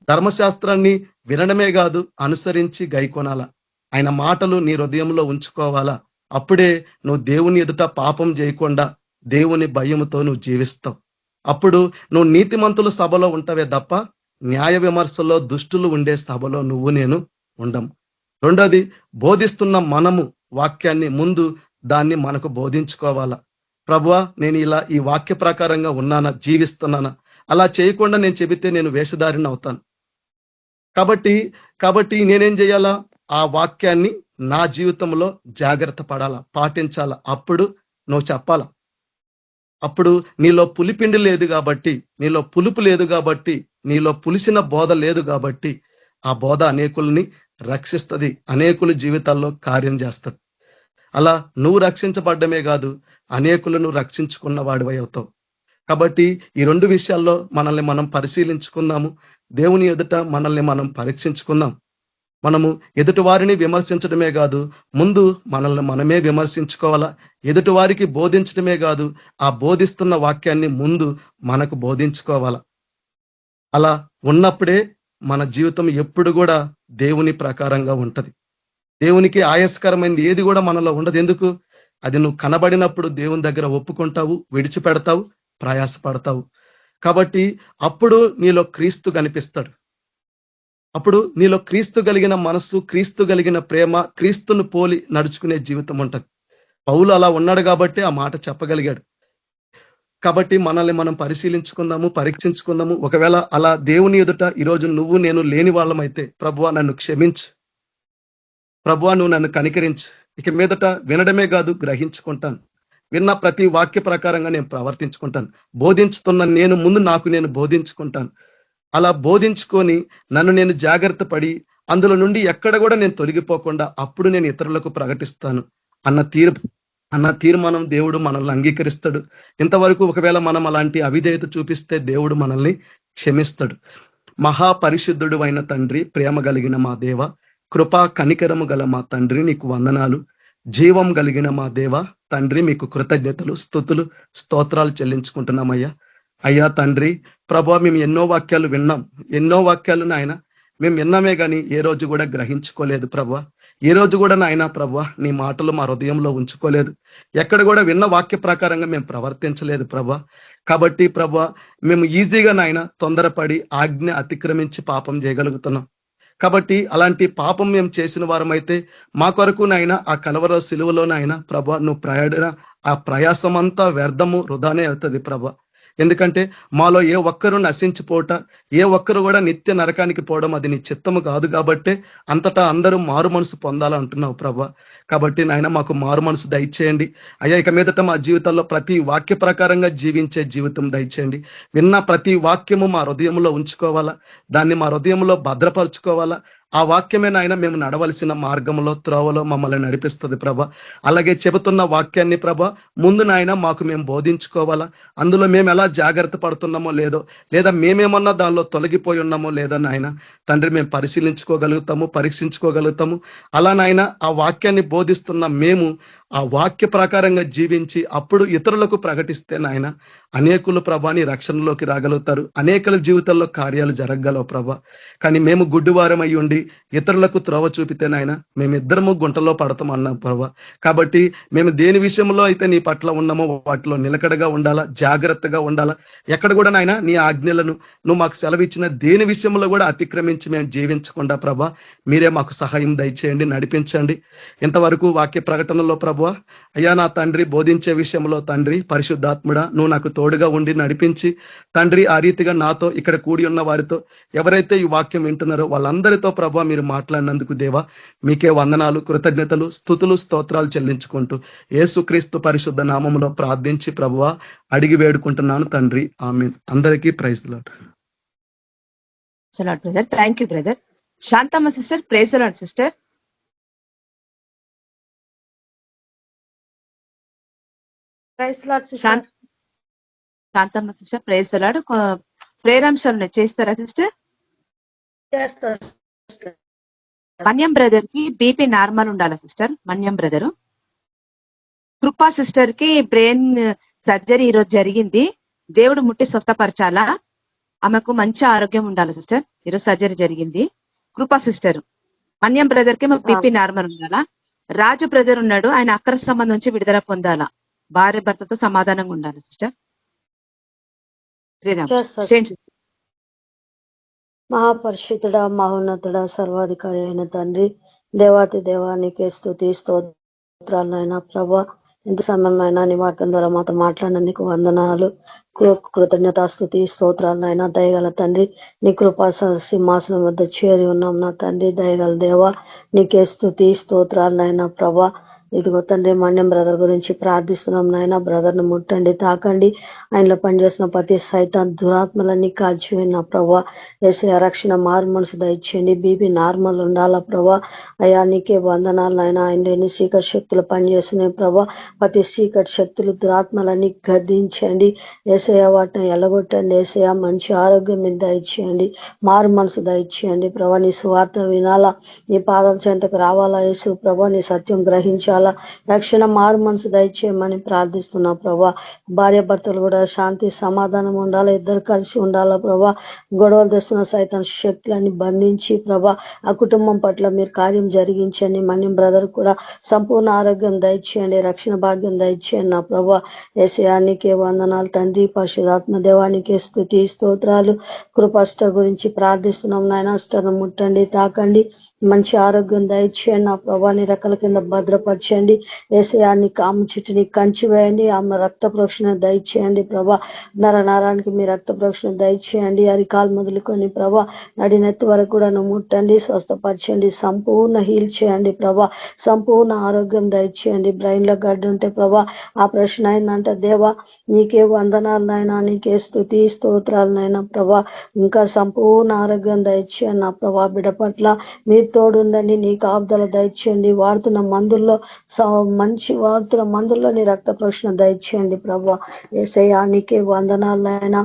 ధర్మశాస్త్రాన్ని వినడమే కాదు, అనుసరించి గైకొనాలా. ఆయన మాటలు నీ హృదయంలో ఉంచుకోవాలా. అప్పుడే నువ్వు దేవుని ఎదుట పాపం చేయకుండా దేవుని భయముతో నువ్వు జీవిస్తావు. అప్పుడు నువ్వు నీతిమంతుల సభలో ఉంటావే తప్ప న్యాయ విమర్శలో దుష్టులు ఉండే సభలో నువ్వు నేను ఉండము. రెండోది, బోధిస్తున్న మనము వాక్యాన్ని ముందు దాన్ని మనకు బోధించుకోవాలా. ప్రభువా, నేను ఇలా ఈ వాక్య ప్రకారంగా ఉన్నానా, జీవిస్తున్నానా? అలా చేయకుండా నేను చెబితే నేను వేషధారిని అవుతాను. కాబట్టి నేనేం చేయాలా? ఆ వాక్యాన్ని నా జీవితంలో జాగ్రత్త పడాలా, పాటించాలా. అప్పుడు నువ్వు చెప్పాలా. అప్పుడు నీలో పులిపిండి లేదు కాబట్టి, నీలో పులుపు లేదు కాబట్టి, నీలో పులిసిన బోధ లేదు కాబట్టి ఆ బోధ అనేకుల్ని రక్షిస్తుంది, అనేకుల జీవితాల్లో కార్యం చేస్తుంది. అలా నువ్వు రక్షించబడ్డమే కాదు, అనేకులను రక్షించుకున్న వాడివై అవుతావు. కాబట్టి ఈ రెండు విషయాల్లో మనల్ని మనం పరిశీలించుకుందాము. దేవుని ఎదుట మనల్ని మనం పరీక్షించుకుందాం. మనము ఎదుటి వారిని విమర్శించడమే కాదు, ముందు మనల్ని మనమే విమర్శించుకోవాలా. ఎదుటి వారికి బోధించడమే కాదు, ఆ బోధిస్తున్న వాక్యాన్ని ముందు మనకు బోధించుకోవాలా. అలా ఉన్నప్పుడే మన జీవితం ఎప్పుడు కూడా దేవుని ప్రకారంగా ఉంటది. దేవునికి ఆయాస్కరమైనది ఏది కూడా మనలో ఉండదు. ఎందుకు? అది నువ్వు కనబడినప్పుడు దేవుని దగ్గర ఒప్పుకుంటావు, విడిచిపెడతావు, ప్రయాసపడతావు. కాబట్టి అప్పుడు నీలో క్రీస్తు కనిపిస్తాడు. అప్పుడు నీలో క్రీస్తు కలిగిన మనస్సు, క్రీస్తు కలిగిన ప్రేమ, క్రీస్తును పోలి నడుచుకునే జీవితం ఉంటది. పౌలు అలా ఉన్నాడు కాబట్టి ఆ మాట చెప్పగలిగాడు. కాబట్టి మనల్ని మనం పరిశీలించుకుందాము, పరీక్షించుకుందాము. ఒకవేళ అలా దేవుని ఎదుట ఈరోజు నువ్వు నేను లేని వాళ్ళమైతే, ప్రభువా నన్ను క్షమించు, ప్రభువా నువ్వు నన్ను కనికరించు, ఇక మీదట వినడమే కాదు గ్రహించుకుంటాను, విన్న ప్రతి వాక్య ప్రకారంగా నేను ప్రవర్తించుకుంటాను, బోధించుతున్న నేను ముందు నాకు నేను బోధించుకుంటాను. అలా బోధించుకొని నన్ను నేను జాగ్రత్త పడి అందులో నుండి ఎక్కడ కూడా నేను తొలగిపోకుండా అప్పుడు నేను ఇతరులకు ప్రకటిస్తాను అన్న తీర్మానం దేవుడు మనల్ని అంగీకరిస్తాడు. ఇంతవరకు ఒకవేళ మనం అలాంటి అవిధేయత చూపిస్తే దేవుడు మనల్ని క్షమిస్తాడు. మహాపరిశుద్ధుడు అయిన తండ్రి, ప్రేమ కలిగిన మా దేవ, కృపా కనికరము గల మా తండ్రి, నీకు వందనాలు. జీవం కలిగిన మా దేవ తండ్రి, మీకు కృతజ్ఞతలు, స్తుతులు, స్తోత్రాలు చెల్లించుకుంటున్నామయ్యా. అయ్యా తండ్రి, ప్రభువా, మేము ఎన్నో వాక్యాలు విన్నాం, ఎన్నో వాక్యాలు నాయన మేము విన్నామే కానీ ఏ రోజు కూడా గ్రహించుకోలేదు ప్రభువా. ఈ రోజు కూడా నాయన ప్రభా నీ మాటలు మా హృదయంలో ఉంచుకోలేదు, ఎక్కడ కూడా విన్న వాక్య ప్రకారంగా మేము ప్రవర్తించలేదు ప్రభా. కాబట్టి ప్రభా మేము ఈజీగా నాయన తొందరపడి ఆజ్ఞ అతిక్రమించి పాపం చేయగలుగుతున్నాం. కాబట్టి అలాంటి పాపం మేము చేసిన వారమైతే మా కొరకు నాయన ఆ కలవర సిలువలోనైనా ప్రభా నువ్వు ఆ ప్రయాసం అంతా వ్యర్థము వృధానే అవుతుంది ప్రభా. ఎందుకంటే మాలో ఏ ఒక్కరు నశించిపోట, ఏ ఒక్కరు కూడా నిత్య నరకానికి పోవడం అది నీ చిత్తము కాదు. కాబట్టి అంతటా అందరూ మారు మనసు పొందాలంటున్నావు ప్రభా. కాబట్టి నాయన మాకు మారు మనసు దయచేయండి అయ్యా. ఇక మీదట మా జీవితాల్లో ప్రతి వాక్య ప్రకారంగా జీవించే జీవితం దయచేయండి. విన్న ప్రతి వాక్యము మా హృదయంలో ఉంచుకోవాలా, దాన్ని మా హృదయంలో భద్రపరుచుకోవాలా. ఆ వాక్యమే నాయన మేము నడవలసిన మార్గంలో త్రోవలో మమ్మల్ని నడిపిస్తుంది ప్రభా. అలాగే చెబుతున్న వాక్యాన్ని ప్రభా ముందు నాయన మాకు మేము బోధించుకోవాలా. అందులో మేము ఎలా జాగ్రత్త పడుతున్నామో లేదో, లేదా మేమేమన్నా దానిలో తొలగిపోయి ఉన్నామో లేదో నాయన తండ్రి మేము పరీక్షించుకోగలుగుతాము. అలా నాయన ఆ వాక్యాన్ని బోధిస్తున్న మేము ఆ వాక్య ప్రకారంగా జీవించి అప్పుడు ఇతరులకు ప్రకటిస్తే నాయన అనేకులు ప్రభాని రక్షణలోకి రాగలుగుతారు, అనేకుల జీవితాల్లో కార్యాలు జరగగలవు ప్రభా. కానీ మేము గుడ్డివారం అయి ఉండి ఇతరులకు త్రోవ చూపితే నాయన మేమిద్దరము గుంటలో పడతాం అన్నాం ప్రభా. కాబట్టి మేము దేని విషయంలో అయితే నీ పట్ల ఉన్నామో వాటిలో నిలకడగా ఉండాలా, జాగ్రత్తగా ఉండాలా. ఎక్కడ కూడా నాయన నీ ఆజ్ఞలను నువ్వు మాకు సెలవిచ్చిన దేని విషయంలో కూడా అతిక్రమించి మేము జీవించకుండా ప్రభా మీరే మాకు సహాయం దయచేయండి, నడిపించండి. ఇంతవరకు వాక్య ప్రకటనలో ప్రభా అయ్యా నా తండ్రి బోధించే విషయంలో తండ్రి పరిశుద్ధాత్ముడా నువ్వు నాకు తోడుగా ఉండి నడిపించి తండ్రి ఆ రీతిగా నాతో ఇక్కడ కూడి ఉన్న వారితో ఎవరైతే ఈ వాక్యం వింటున్నారో వాళ్ళందరితో ప్రభా మీరు మాట్లాడినందుకు దేవా మీకే వందనాలు, కృతజ్ఞతలు, స్తుతులు, స్తోత్రాలు చెల్లించుకుంటూ యేసుక్రీస్తు పరిశుద్ధ నామములో ప్రార్థించి ప్రభువా అడిగి వేడుకుంటున్నాను తండ్రి, ఆమేన్. అందరికీ praise the Lord. Brother, thank you brother. Shantamma sister, praise the Lord sister. Shantamma sister, praise the Lord. ప్రేరాంశాలు చేస్తారా సిస్టర్? మన్యం బ్రదర్ కి బీపీ నార్మల్ ఉండాలా sister? Manyam brother. Krupa sister కి బ్రెయిన్ సర్జరీ ఈరోజు జరిగింది, దేవుడు ముట్టి స్వస్థపరచాలా, ఆమెకు మంచి ఆరోగ్యం ఉండాలి సిస్టర్. ఈరోజు సర్జరీ జరిగింది. కృపా సిస్టర్. మన్యం బ్రదర్ కి బీపీ నార్మల్ ఉండాలా. రాజు బ్రదర్ ఉన్నాడు, ఆయన అక్రమ సంబంధం నుంచి విడుదల పొందాలా, భార్య భర్తతో సమాధానంగా ఉండాలి సిస్టర్. మహాపరిశుద్ధుడా, మహోన్నతుడా, సర్వాధికారి అయిన తండ్రి, దేవాతి దేవానికి స్తుతి స్తోత్రాలైనా ప్రభా. ఎంత సమయమైనా నీ వాక్యం ద్వారా మాతో మాట్లాడినందుకు వందనాలు, కృతజ్ఞత, స్తుతి స్తోత్రాలైనా. దయగల తండ్రి నీ కృపా సింహాసనం వద్ద చేరి ఉన్నాం నా తండ్రి. దయగల దేవా నీకే స్తుతి స్తోత్రాలైనా ప్రభా. ఇదిగో తండ్రి మన్యం బ్రదర్ గురించి ప్రార్థిస్తున్నాం నాయన. బ్రదర్ ను ముట్టండి, తాకండి. ఆయనలో పనిచేసిన ప్రతి సైతాన్ దురాత్మలన్నీ కాల్చివేయండి ప్రభా. యేసయ్య రక్షణ మారు మనసు దయచేయండి. బీపీ నార్మల్ ఉండాలా ప్రభా. అయ్యా నీకే వందనాలు నాయన. ఆయన ఎన్ని సీకట్ శక్తులు పనిచేస్తున్నాయి ప్రభా. ప్రతి సీకట్ శక్తులు దురాత్మలన్నీ గద్దించండి యేసయ్య, వాటిని ఎలగొట్టండి యేసయ్య. మంచి ఆరోగ్యం మీద దయచేయండి, మారు మనసు దయచేయండి ప్రభా. నీ సువార్త వినాలా, నీ పాదాల చెంతకు రావాలా యేసు ప్రభా. నీ సత్యం గ్రహించాలా, రక్షణ మారు మనసు దయచేయమని ప్రార్థిస్తున్నా ప్రభా. భార్య భర్తలు కూడా శాంతి సమాధానం ఉండాలా, ఇద్దరు కలిసి ఉండాలా ప్రభా. గొడవలు తెస్తున్న సైతం శక్తులని బంధించి ప్రభా ఆ కుటుంబం పట్ల మీరు కార్యం జరిగించండి. మన్యం బ్రదర్ కూడా సంపూర్ణ ఆరోగ్యం దయచేయండి, రక్షణ భాగ్యం దయచేయండి నా ప్రభా. యేసయ్యానికే వందనాలు తండ్రి. పరిశుద్ధాత్మ దేవానికే స్తుతి స్తోత్రాలు. కృపాస్టర్ గురించి ప్రార్థిస్తున్నాం నాయన. అస్టర్ను ముట్టండి, తాకండి, మంచి ఆరోగ్యం దయచేయండి నా ప్రభా. నీ రెక్కల కింద భద్రపరచండి యేసయ్యాన్ని. కాము చుట్టుని కంచి వేయండి. ఆమె రక్త ప్రోక్షణ దయచేయండి ప్రభా. నరానికి మీ రక్త ప్రోక్షణ దయచేయండి. అరికాలు మొదలుకొని ప్రభా నడినెత్తి వరకు కూడా నువ్వు ముట్టండి, స్వస్థపరచండి, సంపూర్ణ హీల్ చేయండి ప్రభా. సంపూర్ణ ఆరోగ్యం దయచేయండి. బ్రెయిన్ లో గడ్డ ఉంటే ప్రభా ఆపరేషన్ అయిందంట దేవా, నీకే వందనాలు నాయన. నీకే స్తుతి స్తోత్రాలు నాయన ప్రభా. ఇంకా సంపూర్ణ ఆరోగ్యం దయచేయండి నా ప్రభా. బిడ్డ పట్ల మీరు తోడుండండి, నీ కాపుదల దయచేయండి. వాడుతున్న మందుల్లో వాడుతున్న మందుల్లో నీ రక్త ప్రోక్షణ దయచేయండి ప్రభా. యేసయ్య నీకే వందనాలు నాయన.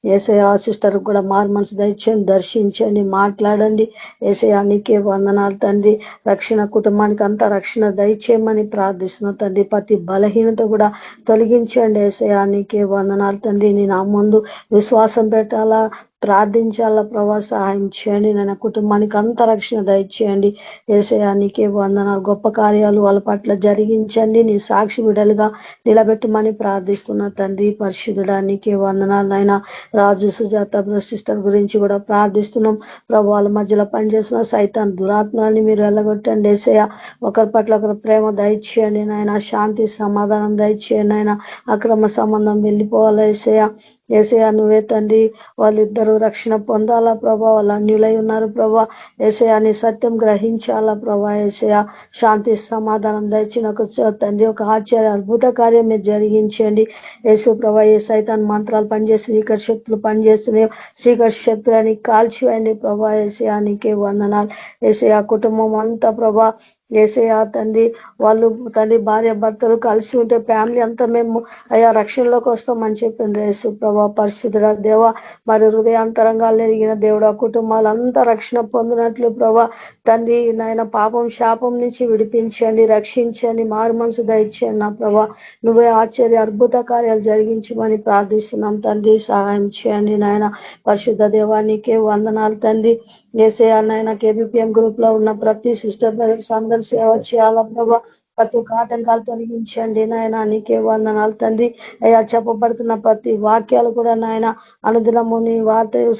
యేసయ్య సిస్టర్ కూడా మారు మనసు దయచేయండి, దర్శించండి, మాట్లాడండి యేసయ్య. నీకే వందనాలు తండ్రి. రక్షణ కుటుంబానికి అంతా రక్షణ దయచేయమని ప్రార్థిస్తున్నా తండ్రి. ప్రతి బలహీనత కూడా తొలగించండి యేసయ్య. నీకే వందనాలు తండ్రి. నీ నా ముందు విశ్వాసం పెట్టాలా, ప్రార్థించాలా ప్రభా, సహాయం చేయండి నాయన. కుటుంబానికి అంత రక్షణ దయచేయండి యేసయ్యా. నీకే వందనాలు. గొప్ప కార్యాలు వాళ్ళ పట్ల జరిగించండి. నీ సాక్షి బిడ్డలుగా నిలబెట్టమని ప్రార్థిస్తున్నా తండ్రి. పరిశుద్ధుడా నీకే వందనాలు నాయన. రాజు సుజాత సిస్టర్ గురించి కూడా ప్రార్థిస్తున్నాం ప్రభు. వాళ్ళ మధ్యలో పనిచేస్తున్న సైతాన్ దురాత్మని మీరు వెళ్ళగొట్టండి యేసయ్యా. ఒకరి పట్ల ఒకరు ప్రేమ దయచేయండి నాయన. శాంతి సమాధానం దయచేయండి నాయన. అక్రమ సంబంధం వెళ్ళిపోవాలా యేసయ్యా. యేసయ్యా నువ్వే తండ్రి. వాళ్ళిద్దరూ రక్షణ పొందాలా ప్రభా. వాళ్ళు అన్యులై ఉన్నారు ప్రభా. యేసయ్యా నీ సత్యం గ్రహించాలా ప్రభా. యేసయ్యా శాంతి సమాధానం దయచిన ఒక తండ్రి, ఒక ఆశ్చర్య అద్భుత కార్యం మీరు జరిగించండి యేసు ప్రభా. ఏ సైతాన్ మంత్రాలు పనిచేసి చీకటి శక్తులు పనిచేస్తున్నాయి, చీకటి శక్తులని కాల్చివేయండి ప్రభా. యేసయ్యా నీకే వందనాలు. యేసయ్యా కుటుంబం అంతా ప్రభా. యేసయ్యా తండ్రి, వాళ్ళు తండ్రి భార్య భర్తలు కలిసి ఉంటే ఫ్యామిలీ అంతా మేము అయ్యా రక్షణలోకి వస్తామని చెప్పిండ్రు యేసు ప్రభా. పరిశుద్ధుడ దేవ, మరి హృదయాంతరంగాలు ఎరిగిన దేవుడు ఆ కుటుంబాలంతా రక్షణ పొందినట్లు ప్రభా తండ్రి నాయన. పాపం శాపం నుంచి విడిపించండి, రక్షించండి, మారు మనసు దయచేయండి నా ప్రభా. నువ్వే ఆశ్చర్య అద్భుత కార్యాలు జరిగించమని ప్రార్థిస్తున్నాం తండ్రి. సహాయం చేయండి నాయన. పరిశుద్ధ దేవానికే వందనాలు తండ్రి. యేసయ్యా నాయన. కేబిపిఎం గ్రూప్ లో ఉన్న ప్రతి సిస్టర్ బ్రదర్స్ అందరూ సేవ చేయాలా ప్రభా. ప్రతి ఒక్క ఆటంకాలు తొలగించండి నాయన. నీకే వందనాలు తండ్రి. అయ్యా చెప్పబడుతున్న ప్రతి వాక్యాలు కూడా నాయన అనుదినము నీ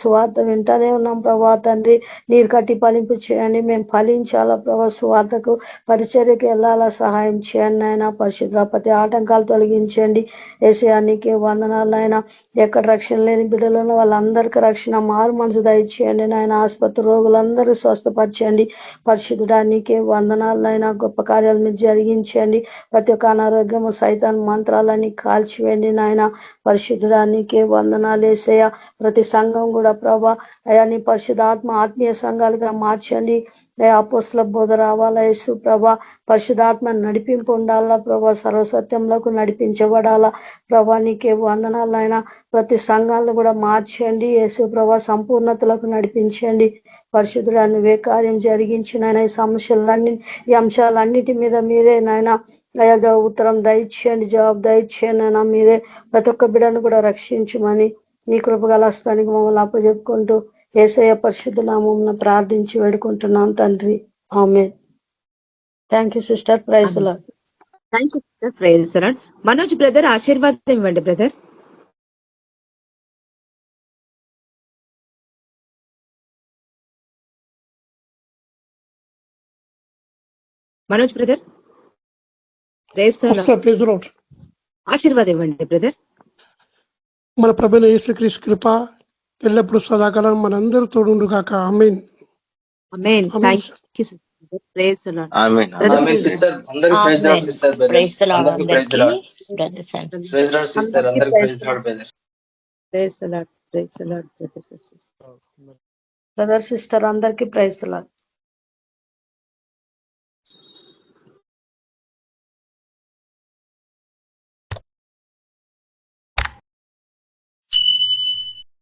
సువార్త వింటానే ఉన్నాం ప్రభా తండ్రి. నీరు కట్టి ఫలింపు చేయండి. మేము ఫలించాలా ప్రభా. సువార్తకు పరిచర్యకు వెళ్ళాలా సహాయం చేయండి నాయన. పరిశుద్ధ ప్రతి ఆటంకాలు తొలగించండి యేసయ్యా. నీకే వందనాలు నాయన. ఎక్కడ రక్షణ లేని బిడ్డలను వాళ్ళందరికీ రక్షణ మారు మనసు దయచేయండి నాయన. ఆసుపత్రి రోగులందరూ స్వస్థపరచండి పరిశుద్ధుడా. నీకే వందనాలు నాయన. గొప్ప కార్యాలు మీరు జరిగించండి. ప్రతి ఒక్క అనారోగ్యము సైతాన్ మంత్రాలని కాల్చివేయండి నాయన. పరిశుద్ధుడా నీకే వందనాలు యేసయ్యా. ప్రతి సంఘం కూడా ప్రభా అయా నీ పరిశుద్ధాత్మ ఆత్మీయ సంఘాలుగా మార్చండి. అపోస్తుల బోధ రావాలా యేసు ప్రభా. పరిశుద్ధాత్మ నడిపింపు ఉండాలా ప్రభా. సర్వసత్యంలోకి నడిపించబడాలా ప్రభా. నీకే వందనాలు నాయన. ప్రతి సంఘాలను కూడా మార్చండి యేసు ప్రభా. సంపూర్ణతలకు నడిపించండి పరిశుద్ధుడా. నువ్వే కార్యం జరిగించిన ఈ అంశాలన్నిటి మీద మీరే నాయన అయా ఉత్తరం దయచేయండి, జవాబు దయచేయండి నాయన. మీరే ప్రతి ఒక్క బిడ్డను కూడా రక్షించమని నీ కృపగల హస్తానికి మమ్మల్ని అప్పచెప్పుకుంటూ యేసయ్య పరిశుద్ధ నామమున ప్రార్థించి వేడుకుంటున్నాం తండ్రి. Amen. Thank you sister. Praise the Lord. Thank you sister. Praise the Lord. Manoj brother ఆశీర్వాదం ఇవ్వండి బ్రదర్. మనోజ్ బ్రదర్ ఆశీర్వాదం ఇవ్వండి బ్రదర్. మన ప్రభువైన యేసుక్రీస్తు కృప ఎల్లప్పుడూ సదాకాలం మనందరూ తోడుండు గాక. Amen. Amen. Thank you sister. Praise the Lord. Amen. Amen sister. అందరికీ praise Lord sister. Praise the Lord. అందరికీ praise Lord. Praise Lord sister. అందరికీ praise Lord brothers. Praise the Lord. Praise the Lord brother. Brother sister అందరికీ praise the lord.